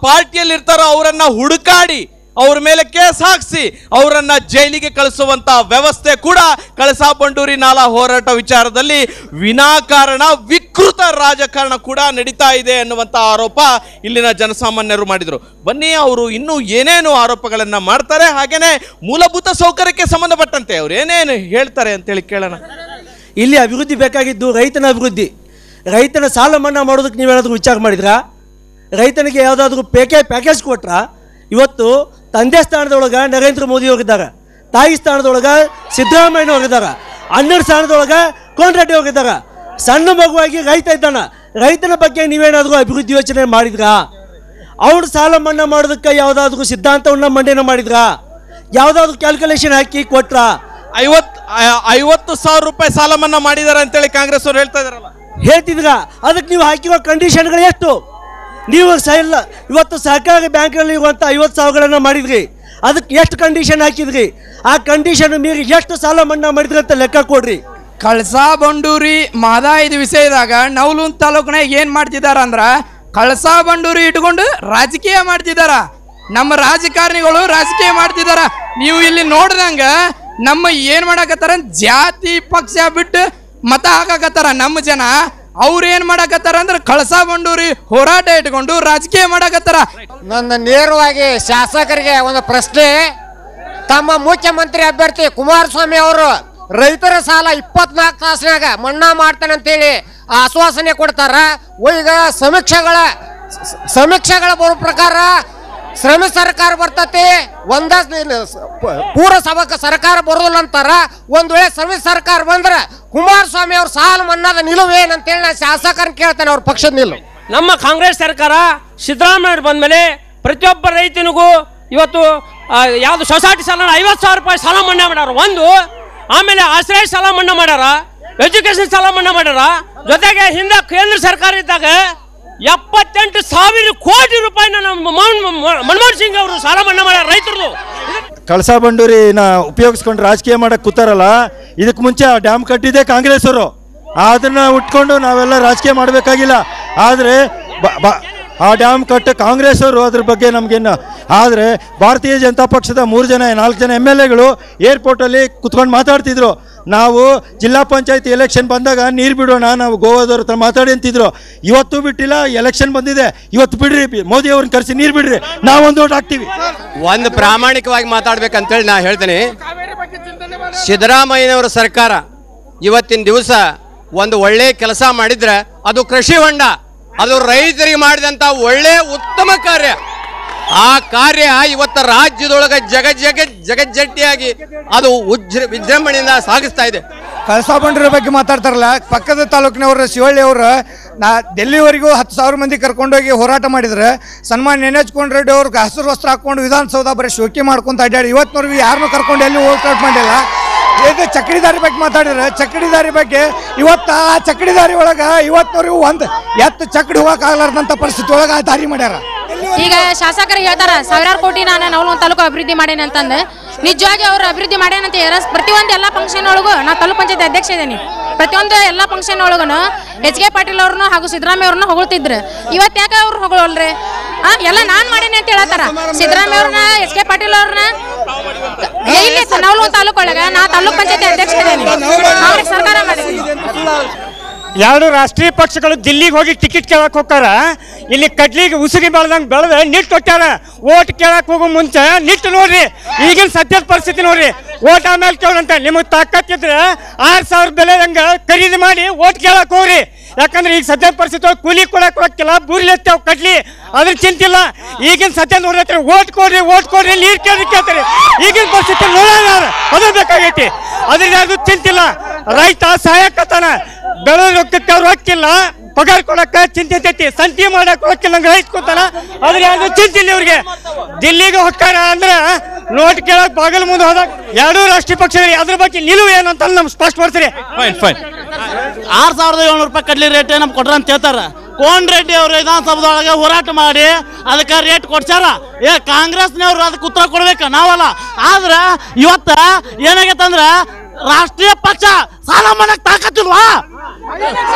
ಪಾರ್ಟಿಯಲ್ಲಿ ಇರ್ತಾರೋ ಅವರನ್ನ ಹುಡುಕಾಡಿ ಅವ್ರ ಮೇಲೆ ಕೇಸ್ ಹಾಕಿಸಿ ಅವರನ್ನ ಜೈಲಿಗೆ ಕಳಿಸುವಂತ ವ್ಯವಸ್ಥೆ ಕೂಡ ಕಳಸಾ ಬಂಡೂರಿ ನಾಲಾ ಹೋರಾಟ ವಿಚಾರದಲ್ಲಿ ವಿನಾಕಾರಣ ವಿಕೃತ ರಾಜಕಾರಣ ಕೂಡ ನಡೀತಾ ಇದೆ ಅನ್ನುವಂತ ಆರೋಪ ಇಲ್ಲಿನ ಜನಸಾಮಾನ್ಯರು ಮಾಡಿದ್ರು. ಬನ್ನಿ ಅವರು ಇನ್ನೂ ಏನೇನು ಆರೋಪಗಳನ್ನ ಮಾಡ್ತಾರೆ, ಹಾಗೇನೆ ಮೂಲಭೂತ ಸೌಕರ್ಯಕ್ಕೆ ಸಂಬಂಧಪಟ್ಟಂತೆ ಅವ್ರು ಏನೇನು ಹೇಳ್ತಾರೆ ಅಂತೇಳಿ ಕೇಳೋಣ. ಇಲ್ಲಿ ಅಭಿವೃದ್ಧಿ ಬೇಕಾಗಿದ್ದು ರೈತನ ಅಭಿವೃದ್ಧಿ. ರೈತನ ಸಾಲ ಮನ್ನಾ ಮಾಡೋದಕ್ಕೆ ನೀವೇನಾದರೂ ವಿಚಾರ ಮಾಡಿದ್ರಾ? ರೈತನಿಗೆ ಯಾವುದಾದ್ರೂ ಪ್ಯಾಕೇಜ್ ಕೊಟ್ರಾ? ಇವತ್ತು ತಂದೆ ಸ್ಥಾನದೊಳಗೆ ನರೇಂದ್ರ ಮೋದಿ ಅವರಿದ್ದಾರೆ, ತಾಯಿ ಸ್ಥಾನದೊಳಗೆ ಸಿದ್ದರಾಮಯ್ಯ ಅವರಿದ್ದಾರೆ, ಅಣ್ಣನ ಸ್ಥಾನದೊಳಗೆ ಕೋನ್ ರೆಡ್ಡಿ ಅವರಿದ್ದಾರೆ. ಸಣ್ಣ ಮಗುವಾಗಿ ರೈತ ಇದ್ದಾನೆ. ರೈತನ ಬಗ್ಗೆ ನೀವೇನಾದರೂ ಅಭಿವೃದ್ಧಿ ಯೋಚನೆ ಮಾಡಿದ್ರಾ? ಅವ್ರ ಸಾಲ ಮನ್ನಾ ಮಾಡೋದಕ್ಕೆ ಯಾವುದಾದ್ರೂ ಸಿದ್ಧಾಂತವನ್ನು ಮಂಡನೆ ಮಾಡಿದ್ರಾ? ಯಾವುದಾದ್ರೂ ಕ್ಯಾಲ್ಕುಲೇಷನ್ ಹಾಕಿ ಕೊಟ್ರಾ? 50,000 ರೂಪಾಯಿ ಸಾಲ ಮನ್ನಾ ಮಾಡಿದ್ದಾರೆ ಅಂತೇಳಿ ಕಾಂಗ್ರೆಸ್ ಅವರು ಹೇಳ್ತಾ ಇದಾರಲ್ಲ, ಹೇಳ್ತಿದ್ರಾ? ಅದಕ್ಕೆ ನೀವು ಹಾಕಿರೋ ಕಂಡೀಷನ್ಗಳು ಎಷ್ಟು? ನೀವು ಇವತ್ತು ಸಹಕಾರಿ ಬ್ಯಾಂಕ್ನಲ್ಲಿ ಇರುವಂಥ 50,000ಗಳನ್ನು ಮಾಡಿದ್ರಿ, ಅದಕ್ಕೆ ಎಷ್ಟು ಕಂಡೀಷನ್ ಹಾಕಿದ್ರಿ? ಆ ಕಂಡೀಷನ್ ಮೀರಿ ಎಷ್ಟು ಸಾಲ ಮನ್ನಾ ಮಾಡಿದ್ರಿ ಅಂತ ಲೆಕ್ಕ ಕೊಡ್ರಿ. ಕಳಸಾ ಬಂಡೂರಿ ಮಹದಾಯಿದ ವಿಷಯದಾಗ ನವಲಗುಂದ ತಾಲೂಕಿನಾಗ ಏನು ಮಾಡ್ತಿದಾರ ಅಂದ್ರೆ ಕಳಸಾ ಬಂಡೂರಿ ಇಟ್ಕೊಂಡು ರಾಜಕೀಯ ಮಾಡ್ತಿದಾರ. ನಮ್ಮ ರಾಜಕಾರಣಿಗಳು ರಾಜಕೀಯ ಮಾಡ್ತಿದಾರ. ನೀವು ಇಲ್ಲಿ ನೋಡ್ದಂಗ ನಮ್ಮ ಏನು ಮಾಡಕತ್ತಾರ, ಜಾತಿ ಪಕ್ಷ ಬಿಟ್ಟು ಮತ ಹಾಕಕತ್ತಾರ ನಮ್ಮ ಜನ. ಅವ್ರು ಏನು ಮಾಡಕತ್ತಾರ ಅಂದ್ರೆ ಕಳಸಾ ಬಂಡೂರಿ ಹೋರಾಟ ಇಟ್ಕೊಂಡು ರಾಜಕೀಯ ಮಾಡಕತ್ತಾರ. ನನ್ನ ನೇರವಾಗಿ ಶಾಸಕರಿಗೆ ಒಂದು ಪ್ರಶ್ನೆ. ತಮ್ಮ ಮುಖ್ಯಮಂತ್ರಿ ಅಭ್ಯರ್ಥಿ ಕುಮಾರಸ್ವಾಮಿ ಅವರು ರೈತರ ಸಾಲ 24 ತಾಸಿನಾಗ ಮನ್ನಾ ಮಾಡ್ತಾನೆ ಅಂತೇಳಿ ಆಶ್ವಾಸನೆ ಕೊಡ್ತಾರ. ಈಗ ಸಮೀಕ್ಷೆಗಳ ಬರೋ ಪ್ರಕಾರ ಶ್ರಮಿಕ ಸರ್ಕಾರ ಬರ್ತತಿ, ಪೂರ ಸರ್ಕಾರ ಬರೋದಿಲ್ಲ ಅಂತಾರ. ಒಂದ್ ವೇಳೆ ಶ್ರಮಿಕ ಸರ್ಕಾರ ಬಂದ್ರೆ ಕುಮಾರಸ್ವಾಮಿ ಅವ್ರ ಸಾಲ ಮನ್ನಾದ ನಿಲುವು ಏನಂತೇಳಿ ನಾನು ಶಾಸಕರನ್ನ ಕೇಳ್ತೇನೆ, ಅವ್ರ ಪಕ್ಷದ ನಿಲುವು. ನಮ್ಮ ಕಾಂಗ್ರೆಸ್ ಸರ್ಕಾರ ಸಿದ್ದರಾಮಯ್ಯ ಬಂದ್ಮೇಲೆ ಪ್ರತಿಯೊಬ್ಬ ರೈತನಿಗೂ ಇವತ್ತು ಯಾವುದು ಸೊಸೈಟಿ ಸಾಲ 50,000 ರೂಪಾಯಿ ಸಾಲ ಮನ್ನಾ ಮಾಡ್ಯಾರ. ಒಂದು ಆಮೇಲೆ ಆಶ್ರಯ ಸಾಲ ಮನ್ನಾ ಮಾಡ್ಯಾರ, ಎಜುಕೇಶನ್ ಸಾಲ ಮನ್ನಾ ಮಾಡ್ಯಾರ. ಜೊತೆಗೆ ಹಿಂದೆ ಕೇಂದ್ರ ಸರ್ಕಾರ ಇದ್ದಾಗ 78,000 ಕೋಟಿ ರೂಪಾಯಿನ ಮನಮೋಹನ್ ಸಿಂಗ್ ಅವರು ಸಾಲ ಮನ್ನಾ ಮಾಡ್ಯಾರ ರೈತರದು. ಕಳಸಾ ಬಂಡೂರಿನ ಉಪಯೋಗಿಸ್ಕೊಂಡು ರಾಜಕೀಯ ಮಾಡಕ್ಕೆ ಕೂತಾರಲ್ಲ, ಇದಕ್ಕೆ ಮುಂಚೆ ಆ ಡ್ಯಾಮ್ ಕಟ್ಟಿದೆ ಕಾಂಗ್ರೆಸ್ ಅವರು. ಅದನ್ನ ಉಟ್ಕೊಂಡು ನಾವೆಲ್ಲ ರಾಜಕೀಯ ಮಾಡಬೇಕಾಗಿಲ್ಲ. ಆದರೆ ಆ ಡ್ಯಾಮ್ ಕಟ್ಟ ಕಾಂಗ್ರೆಸ್ ಅವರು ಅದ್ರ ಬಗ್ಗೆ ನಮಗೇನು. ಆದರೆ ಭಾರತೀಯ ಜನತಾ ಪಕ್ಷದ 4 ಜನ MLAಗಳು ಏರ್ಪೋರ್ಟಲ್ಲಿ ಕುತ್ಕೊಂಡು ಮಾತಾಡ್ತಿದ್ರು. ನಾವು ಜಿಲ್ಲಾ ಪಂಚಾಯತ್ ಎಲೆಕ್ಷನ್ ಬಂದಾಗ ನೀರು ಬಿಡೋಣ, ನಾವು ಗೋವಾದವ್ರ ಹತ್ರ ಮಾತಾಡಿ ಅಂತಿದ್ರು. ಇವತ್ತು ಬಿಟ್ಟಿಲ್ಲ, ಎಲೆಕ್ಷನ್ ಬಂದಿದೆ, ಇವತ್ತು ಬಿಡ್ರಿ, ಮೋದಿ ಅವ್ರನ್ನ ಕರೆಸಿ ನೀರು ಬಿಡ್ರಿ, ನಾವೊಂದು ಓಟ್ ಹಾಕ್ತೀವಿ. ಒಂದು ಪ್ರಾಮಾಣಿಕವಾಗಿ ಮಾತಾಡ್ಬೇಕಂತೇಳಿ ನಾ ಹೇಳ್ತೀನಿ. ಸಿದ್ದರಾಮಯ್ಯನವರ ಸರ್ಕಾರ ಇವತ್ತಿನ ದಿವಸ ಒಂದು ಒಳ್ಳೆ ಕೆಲಸ ಮಾಡಿದ್ರೆ ಅದು ಕೃಷಿ ಹೊಂಡ, ಅದು ರೈತರಿಗೆ ಮಾಡಿದಂಥ ಒಳ್ಳೆ ಉತ್ತಮ ಕಾರ್ಯ. ಆ ಕಾರ್ಯ ಇವತ್ತು ರಾಜ್ಯದೊಳಗೆ ಜಗಜ್ಜಟ್ಟಿಯಾಗಿ ಅದು ವಿಜೃಂಭಣೆಯಿಂದ ಸಾಗಿಸ್ತಾ ಇದೆ. ಕಳಸಾ ಬಂಡೂರಿ ಬಗ್ಗೆ ಮಾತಾಡ್ತಾರಲ್ಲ, ಪಕ್ಕದ ತಾಲೂಕಿನವರು ಶಿವಳ್ಳಿ ಅವರು ಡೆಲ್ಲಿವರೆಗೂ 10,000 ಮಂದಿ ಕರ್ಕೊಂಡೋಗಿ ಹೋರಾಟ ಮಾಡಿದ್ರೆ ಸನ್ಮಾನ್ಯ NH ಕೋನ್ ರೆಡ್ಡಿ ಅವ್ರಿಗೆ ಹಸಿರು ವಸ್ತ್ರ ಹಾಕೊಂಡು ವಿಧಾನಸೌಧ ಬರೀ ಶೋಕಿ ಮಾಡ್ಕೊಂತ ಅಡ್ಡಾಡಿ ಇವತ್ತಿನವ್ರಿಗೆ ಯಾರನ್ನೂ ಕರ್ಕೊಂಡು ಎಲ್ಲಿ ಹೋಗ್ತಾ ಮಾಡಿಲ್ಲ. ಇದು ಚಕ್ಕಡಿದಾರಿ ಬಗ್ಗೆ ಮಾತಾಡಿದ್ರೆ, ಚಕ್ಕಡಿದಾರಿ ಬಗ್ಗೆ ಇವತ್ತು ಆ ಚಕ್ಕಡಿದಾರಿ ಒಳಗೆ ಇವತ್ತಿನವ್ರಿಗೂ ಒಂದು ಎತ್ತು ಚಕ್ಕಡಿ ಹೋಗಕ್ಕಾಗಲಾರ್ದಂಥ ಪರಿಸ್ಥಿತಿ ಒಳಗೆ ಆ ದಾರಿ ಮಾಡ್ಯಾರ. ಈಗ ಶಾಸಕರು ಹೇಳ್ತಾರ 1000 ಕೋಟಿ ನಾನು ನವಲಗುಂದ ತಾಲೂಕು ಅಭಿವೃದ್ಧಿ ಮಾಡೇನೆ ಅಂತಂದು. ನಿಜವಾಗಿ ಅವ್ರು ಅಭಿವೃದ್ಧಿ ಮಾಡ್ಯಾನಂತ ಪ್ರತಿಯೊಂದು ಎಲ್ಲ ಫಂಕ್ಷನ್ ಒಳಗೂ ನಾ ತಾಲೂಕು ಪಂಚಾಯತ್ ಅಧ್ಯಕ್ಷ ಇದ್ದೀನಿ. ಪ್ರತಿಯೊಂದು ಎಲ್ಲ ಫಂಕ್ಷನ್ ಒಳಗೂ HK ಪಾಟೀಲ್ ಅವ್ರನ್ನ ಹಾಗೂ ಸಿದ್ದರಾಮಯ್ಯ ಅವ್ರನ್ನ ಹೊಗಳ್ತಿದ್ರು. ಇವತ್ತು ಯಾಕೆ ಅವ್ರು ಹೊಗಳಲ್ರಿ? ಎಲ್ಲ ನಾನ್ ಮಾಡೇನೆ ಅಂತ ಹೇಳ್ತಾರ. ಸಿದ್ದರಾಮಯ್ಯ ಅವ್ರನ್ನ HK ಪಾಟೀಲ್ ಅವ್ರನ್ನ ಇಲ್ಲಿ ನವಲಗುಂದ ತಾಲೂಕು ಒಳಗೆ ನಾ ತಾಲೂಕು ಪಂಚಾಯತ್ ಅಧ್ಯಕ್ಷ ಇದ್ದೀನಿ. ಅವ್ರಿಗೆ ಸರ್ಕಾರ ಮಾಡಿದ್ದೀನಿ. ಎರಡು ರಾಷ್ಟ್ರೀಯ ಪಕ್ಷಗಳು ದಿಲ್ಲಿಗೆ ಹೋಗಿ ಟಿಕೆಟ್ ಕೇಳಕ್ಕೆ ಹೋಗ್ತಾರ. ಇಲ್ಲಿ ಕಡ್ಲಿಗೆ ಉಸಿರಿ ಬೆಳೆದಂಗೆ ಬೆಳೆದ ನಿಟ್ಟು ಕೊಟ್ಟಾರ. ಓಟ್ ಕೇಳಕ್ಕೆ ಹೋಗೋ ಮುಂಚೆ ನಿಟ್ಟು ನೋಡ್ರಿ, ಈಗಿನ ಸದ್ಯದ ಪರಿಸ್ಥಿತಿ ನೋಡ್ರಿ. ಓಟ್ ಆಮೇಲೆ ಕೇಳಂತ ನಿಮಗೆ ತಾಕತ್ತಿದ್ರೆ 6,000 ಬೆಲೆದಂಗೆ ಖರೀದಿ ಮಾಡಿ ಓಟ್ ಕೇಳಕ್ಕೆ ಹೋಗ್ರಿ. ಯಾಕಂದ್ರೆ ಈಗ ಸದ್ಯದ ಪರಿಸ್ಥಿತಿ ಕೂಲಿ ಕೊಡಕ್ಕೆ ಹೋಗ್ತಿಲ್ಲ, ಬೂರ್ಲೆತ್ತೇವ್ ಕಡ್ಲಿ, ಅದ್ರ ಚಿಂತಿಲ್ಲ. ಈಗಿನ ಸದ್ಯ ನೋಡ್ರಿ, ಓಟ್ ಕೊಡ್ರಿ ನೀರು ಕೇಳ್ತಾರೆ. ಈಗಿನ ಪರಿಸ್ಥಿತಿ ನೋಡೋಣ, ಅದು ಬೇಕಾಗೈತಿ. ಅದ್ರಿಂದ ಅದು ಚಿಂತಿಲ್ಲ. ರೈತ ಸಹಾಯಕತ್ತಾನ, ಬೆಳೆ ರೊಕ್ಕಕ್ಕೆ ಅವ್ರು ಹಾಕಿಲ್ಲ, ಪಗಾರ ಕೊಡಕ್ಕೆ ಚಿಂತೆ ಐತಿ, ಸಂತಿ ಮಾಡಕ್ಕೆ ಕೊಡಕ್ಕಿಲ್ಲ ಗ್ರಹಿಸ್ಕೊತಾನ, ಆದ್ರೆ ಯಾರು ಚಿಂತೆ ಇಲ್ಲ ಇವ್ರಿಗೆ. ದಿಲ್ಲಿಗೆ ಹೊಕ್ಕಾರ ಅಂದ್ರೆ ನೋಟ್ ಕೇಳಕ್ ಬಾಗಲ್ ಮುಂದೆ ಹೋದಾಗ ಎರಡೂ ರಾಷ್ಟ್ರೀಯ ಪಕ್ಷಗಳು ಅದ್ರ ಬಗ್ಗೆ ನಿಲುವು ಏನು ಅಂತ ನಮ್ಗೆ ಸ್ಪಷ್ಟಪಡಿಸ್ರಿ. 6,700 ರೂಪಾಯಿ ಕಡ್ಲಿ ರೇಟ್ ನಮ್ಗೆ ಕೊಟ್ರ ಅಂತ ಹೇಳ್ತಾರ. ಕೋನ್ ರೆಡ್ಡಿ ಅವರು ವಿಧಾನಸಭೆದೊಳಗೆ ಹೋರಾಟ ಮಾಡಿ ಅದಕ್ಕೆ ರೇಟ್ ಕೊಡ್ಸಾರ. ಕಾಂಗ್ರೆಸ್ನವ್ರು ಅದಕ್ಕೆ ಉತ್ತರ ಕೊಡ್ಬೇಕ, ನಾವಲ್ಲ. ಆದ್ರ ಇವತ್ತ ಏನಾಗೈತಂದ್ರ ರಾಷ್ಟ್ರೀಯ ಪಕ್ಷ ಸಾಲ ಮಾಡಕ್ ತಾಕತ್ತಿಲ್ವಾ?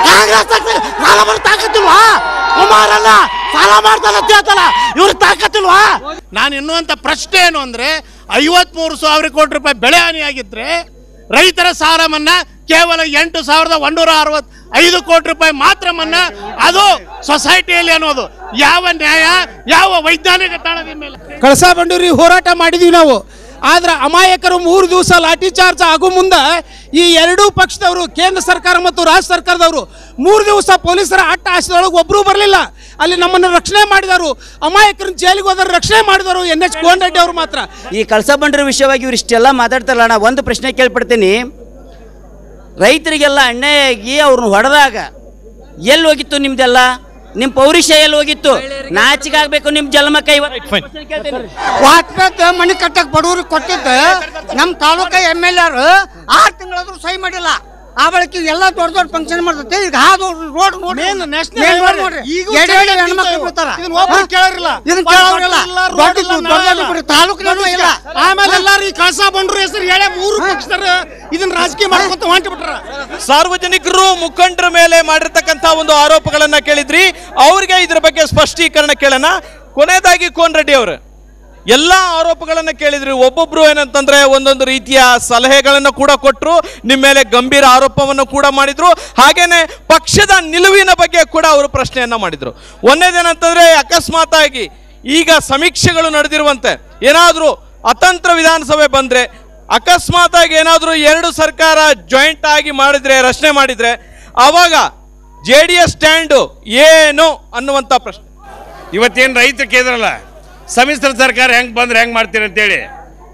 ಕಾಂಗ್ರೆಸ್ ಸಾಲ ಮಾಡಕ್ ತಾಕತ್ತಿಲ್ವಾ? ಕುಮಾರಣ್ಣ ಸಾಲ ಮಾಡ್ತಾನ ಅಂತ ಹೇಳ್ತಾರ, ಇವ್ರಿಗೆ ತಾಕತ್ತಿಲ್ವಾ? ನಾನು ಇನ್ನುವಂತ ಪ್ರಶ್ನೆ ಏನು ಅಂದ್ರೆ 53,000 ಕೋಟಿ ರೂಪಾಯಿ ಬೆಳೆ ಹಾನಿಯಾಗಿದ್ರೆ ರೈತರ ಸಾಲ ಮನ್ನಾ ಕೇವಲ 8,165 ಕೋಟಿ ರೂಪಾಯಿ ಮಾತ್ರ ಮನ್ನಾ, ಅದು ಸೊಸೈಟಿಯಲ್ಲಿ ಅನ್ನೋದು ಯಾವ ನ್ಯಾಯ, ಯಾವ ವೈಜ್ಞಾನಿಕ ತಾಣದ ಮೇಲೆ? ಕಳಸಾ ಬಂಡೂರಿ ಹೋರಾಟ ಮಾಡಿದೀವಿ ನಾವು. ಆದ್ರೆ ಅಮಾಯಕರು 3 ದಿವಸ ಲಾಠಿ ಚಾರ್ಜ್ ಆಗೋ ಮುಂದೆ ಈ ಎರಡೂ ಪಕ್ಷದವರು, ಕೇಂದ್ರ ಸರ್ಕಾರ ಮತ್ತು ರಾಜ್ಯ ಸರ್ಕಾರದವರು 3 ದಿವಸ ಪೊಲೀಸರ ಅಟ್ಟ ಹಾಸಿದೊಳಗೆ ಒಬ್ಬರೂ ಬರಲಿಲ್ಲ. ಅಲ್ಲಿ ನಮ್ಮನ್ನು ರಕ್ಷಣೆ ಮಾಡಿದರು, ಅಮಾಯಕರನ್ನ ಜೈಲಿಗೆ ಹೋದವರು ರಕ್ಷಣೆ ಮಾಡಿದವರು NH ಕೋನ್ ರೆಡ್ಡಿ ಅವರು ಮಾತ್ರ. ಈ ಕಳಸಾ ಬಂಡೂರಿ ವಿಷಯವಾಗಿ ಇವ್ರು ಇಷ್ಟೆಲ್ಲ ಮಾತಾಡ್ತಾರಲ್ಲ, ನಾ ಒಂದು ಪ್ರಶ್ನೆ ಕೇಳ್ಪಡ್ತೀನಿ. ರೈತರಿಗೆಲ್ಲ ಅನ್ಯಾಯಾಗಿ ಅವ್ರನ್ನ ಹೊಡೆದಾಗ ಎಲ್ಲಿ ಹೋಗಿತ್ತು ನಿಮ್ದೆಲ್ಲ? ನಿಮ್ಮ ಪೌರುಷ ಎಲ್ಲಿ ಹೋಗಿತ್ತು? ನಾಚಿಕಾಗಬೇಕು ನಿಮ್ಮ ಜನ್ಮಕ್ಕ. ವಾಟ್ಪೇಟ್ ಮನೆ ಕಟ್ಟಕ್ಕೆ ಬಡವ್ರಿಗೆ ಕೊಟ್ಟಿದ್ದು ನಮ್ಮ ತಾಲೂಕಾ MLA 6 ತಿಂಗಳಾದ್ರೂ ಸಹಿ ಮಾಡಿಲ್ಲ. ಆ ಬಳಿಕ ಎಲ್ಲ ದೊಡ್ಡ ಫಂಕ್ಷನ್ ಮಾಡ್ತೈತೆ. ಈಗ ಹಾದು ರೋಡ್ ನೋಡಿ ಆಮೇಲೆ ಎಲ್ಲಾರು ಈ ಕಳಸಾ ಬಂಡೂರಿ ಹೆಸರು ಹೇಳಿ 3 ಪಕ್ಷದವರು ಇದನ್ನ ರಾಜಕೀಯ ಮಾಡ್ಕೊಂತ ಹೊಂಟಿಬಿಟ್ರ. ಸಾರ್ವಜನಿಕರು ಮುಖಂಡರ ಮೇಲೆ ಮಾಡಿರ್ತಕ್ಕಂಥ ಒಂದು ಆರೋಪಗಳನ್ನ ಕೇಳಿದ್ರಿ, ಅವ್ರಿಗೆ ಇದ್ರ ಬಗ್ಗೆ ಸ್ಪಷ್ಟೀಕರಣ ಕೇಳೋಣ. ಕೊನೆಯದಾಗಿ ಕೋನ್ ರೆಡ್ಡಿ ಅವರು ಎಲ್ಲ ಆರೋಪಗಳನ್ನು ಕೇಳಿದ್ರಿ, ಒಬ್ಬೊಬ್ರು ಏನಂತಂದ್ರೆ ಒಂದೊಂದು ರೀತಿಯ ಸಲಹೆಗಳನ್ನು ಕೂಡ ಕೊಟ್ಟರು, ನಿಮ್ಮ ಮೇಲೆ ಗಂಭೀರ ಆರೋಪವನ್ನು ಕೂಡ ಮಾಡಿದ್ರು, ಹಾಗೇನೆ ಪಕ್ಷದ ನಿಲುವಿನ ಬಗ್ಗೆ ಕೂಡ ಅವರು ಪ್ರಶ್ನೆಯನ್ನ ಮಾಡಿದ್ರು. ಒಂದೇದೇನಂತಂದ್ರೆ ಅಕಸ್ಮಾತ್ ಆಗಿ ಈಗ ಸಮೀಕ್ಷೆಗಳು ನಡೆದಿರುವಂತೆ ಏನಾದರೂ ಅತಂತ್ರ ವಿಧಾನಸಭೆ ಬಂದ್ರೆ, ಅಕಸ್ಮಾತ್ ಆಗಿ ಏನಾದರೂ 2 ಸರ್ಕಾರ ಜಾಯಿಂಟ್ ಆಗಿ ಮಾಡಿದ್ರೆ, ರಚನೆ ಮಾಡಿದ್ರೆ, ಅವಾಗ JDS ಸ್ಟ್ಯಾಂಡು ಏನು ಅನ್ನುವಂಥ ಪ್ರಶ್ನೆ. ಇವತ್ತೇನು ರೈತರು ಕೇಳಿದ್ರಲ್ಲ, ಸಮ್ಮಿಶ್ರ ಸರ್ಕಾರ ಹೆಂಗೆ ಬಂದ್ರೆ ಹೆಂಗೆ ಮಾಡ್ತೀರಿ ಅಂತೇಳಿ,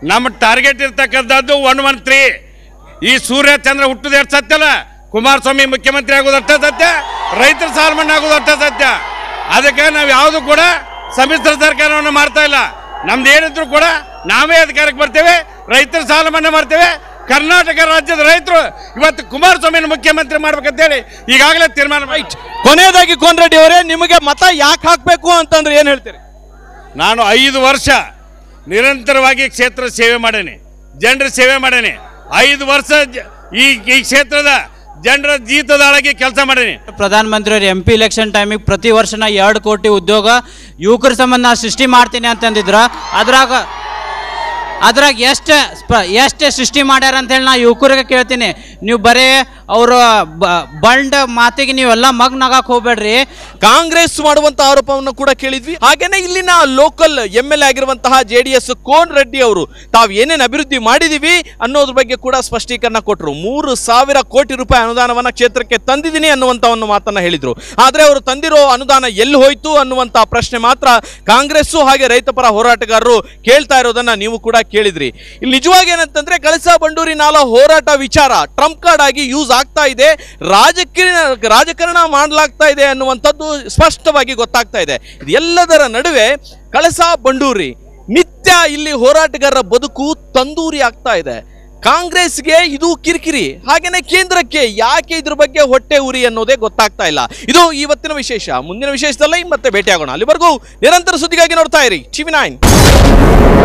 ನಮ್ಮ ಟಾರ್ಗೆಟ್ ಇರ್ತಕ್ಕಂಥದ್ದು 113. ಈ ಸೂರ್ಯ ಚಂದ್ರ ಹುಟ್ಟುದು ಎಷ್ಟು ಸತ್ಯಲ್ಲ, ಕುಮಾರಸ್ವಾಮಿ ಮುಖ್ಯಮಂತ್ರಿ ಆಗೋದು ಅಷ್ಟೇ ಸತ್ಯ, ರೈತರ ಸಾಲ ಮನ್ನಾ ಆಗೋದು ಅಷ್ಟೇ ಸತ್ಯ. ಅದಕ್ಕೆ ನಾವು ಯಾವುದು ಕೂಡ ಸಮ್ಮಿಶ್ರ ಸರ್ಕಾರವನ್ನು ಮಾಡ್ತಾ ಇಲ್ಲ. ನಮ್ದು ಏನಿದ್ರು ಕೂಡ ನಾವೇ ಅಧಿಕಾರಕ್ಕೆ ಬರ್ತೇವೆ, ರೈತರ ಸಾಲ ಮನ್ನಾ ಮಾಡ್ತೇವೆ. ಕರ್ನಾಟಕ ರಾಜ್ಯದ ರೈತರು ಇವತ್ತು ಕುಮಾರಸ್ವಾಮಿನ ಮುಖ್ಯಮಂತ್ರಿ ಮಾಡ್ಬೇಕಂತೇಳಿ ಈಗಾಗಲೇ ತೀರ್ಮಾನ ಮಾಡಿ. ಕೊನೆಯದಾಗಿ ಕೋನ್ ರೆಡ್ಡಿ ಅವರೇ, ನಿಮಗೆ ಮತ ಯಾಕೆ ಹಾಕಬೇಕು ಅಂತಂದ್ರೆ ಏನು ಹೇಳ್ತೀರಿ? ನಾನು 5 ವರ್ಷ ನಿರಂತರವಾಗಿ ಕ್ಷೇತ್ರ ಸೇವೆ ಮಾಡೇನಿ, ಜನರ ಸೇವೆ ಮಾಡೇನಿ. 5 ವರ್ಷ ಈ ಕ್ಷೇತ್ರದ ಜನರ ಜೀತದಾಳಾಗಿ ಕೆಲಸ ಮಾಡೇನಿ. ಪ್ರಧಾನಮಂತ್ರಿಯವರು MP ಇಲೆಕ್ಷನ್ ಟೈಮಿಗೆ ಪ್ರತಿ ವರ್ಷ 2 ಕೋಟಿ ಉದ್ಯೋಗ ಯುವಕರ ಸಂಬಂಧ ನಾ ಸೃಷ್ಟಿ ಮಾಡ್ತೀನಿ ಅಂತಂದಿದ್ರ, ಅದ್ರಾಗ ಎಷ್ಟು ಸೃಷ್ಟಿ ಮಾಡ್ಯಾರ ಅಂತೇಳಿ ನಾ ಯುವಕರಿಗೆ ಕೇಳ್ತೀನಿ. ನೀವು ಬರೀ ಅವರು ಬಂಡ್ ಮಾತಿಗೆ ನೀವೆಲ್ಲ ಮಗ್ನಾಗಕ್ಕೆ ಹೋಗ್ಬೇಡ್ರಿ. ಕಾಂಗ್ರೆಸ್ ಮಾಡುವಂತ ಆರೋಪವನ್ನು ಕೂಡ ಕೇಳಿದ್ವಿ. ಹಾಗೇನೆ ಇಲ್ಲಿನ ಲೋಕಲ್ MLA ಆಗಿರುವಂತಹ JDS ಕೋನ್ ರೆಡ್ಡಿ ಅವರು ತಾವು ಏನೇನು ಅಭಿವೃದ್ಧಿ ಮಾಡಿದೀವಿ ಅನ್ನೋದ್ರ ಬಗ್ಗೆ ಕೂಡ ಸ್ಪಷ್ಟೀಕರಣ ಕೊಟ್ಟರು. 3,000 ಕೋಟಿ ರೂಪಾಯಿ ಅನುದಾನವನ್ನ ಕ್ಷೇತ್ರಕ್ಕೆ ತಂದಿದ್ದೀನಿ ಅನ್ನುವಂತ ಒಂದು ಮಾತನ್ನ ಹೇಳಿದ್ರು. ಆದ್ರೆ ಅವರು ತಂದಿರೋ ಅನುದಾನ ಎಲ್ಲಿ ಹೋಯ್ತು ಅನ್ನುವಂತ ಪ್ರಶ್ನೆ ಮಾತ್ರ ಕಾಂಗ್ರೆಸ್ಸು ಹಾಗೆ ರೈತಪರ ಹೋರಾಟಗಾರರು ಕೇಳ್ತಾ ಇರೋದನ್ನ ನೀವು ಕೂಡ ಕೇಳಿದ್ರಿ. ಇಲ್ಲಿ ನಿಜವಾಗಿ ಏನಂತಂದ್ರೆ ಕಳಸಾ ಬಂಡೂರಿ ನಾಲಾ ಹೋರಾಟ ವಿಚಾರ ಟ್ರಂಪ್ ಕಾರ್ಡ್ ಆಗಿ ಯೂಸ್ ಆಗ್ತಾ ಇದೆ, ರಾಜಕಾರಣ ಮಾಡಲಾಗ್ತಾ ಇದೆ ಅನ್ನುವಂಥದ್ದು ಸ್ಪಷ್ಟವಾಗಿ ಗೊತ್ತಾಗ್ತಾ ಇದೆ. ಇದೆಲ್ಲದರ ನಡುವೆ ಕಳಸಾ ಬಂಡೂರಿ ನಿತ್ಯ ಇಲ್ಲಿ ಹೋರಾಟಗಾರರ ಬದುಕು ತಂದೂರಿ ಆಗ್ತಾ ಇದೆ. ಕಾಂಗ್ರೆಸ್ಗೆ ಇದು ಕಿರಿಕಿರಿ, ಹಾಗೇನೆ ಕೇಂದ್ರಕ್ಕೆ ಯಾಕೆ ಇದ್ರ ಬಗ್ಗೆ ಹೊಟ್ಟೆ ಉರಿ ಅನ್ನೋದೇ ಗೊತ್ತಾಗ್ತಾ ಇಲ್ಲ. ಇದು ಇವತ್ತಿನ ವಿಶೇಷ. ಮುಂದಿನ ವಿಶೇಷದಲ್ಲಿ ಮತ್ತೆ ಭೇಟಿಯಾಗೋಣ. ಅಲ್ಲಿವರೆಗೂ ನಿರಂತರ ಸುದ್ದಿಗಾಗಿ ನೋಡ್ತಾ ಇರಿ TV9.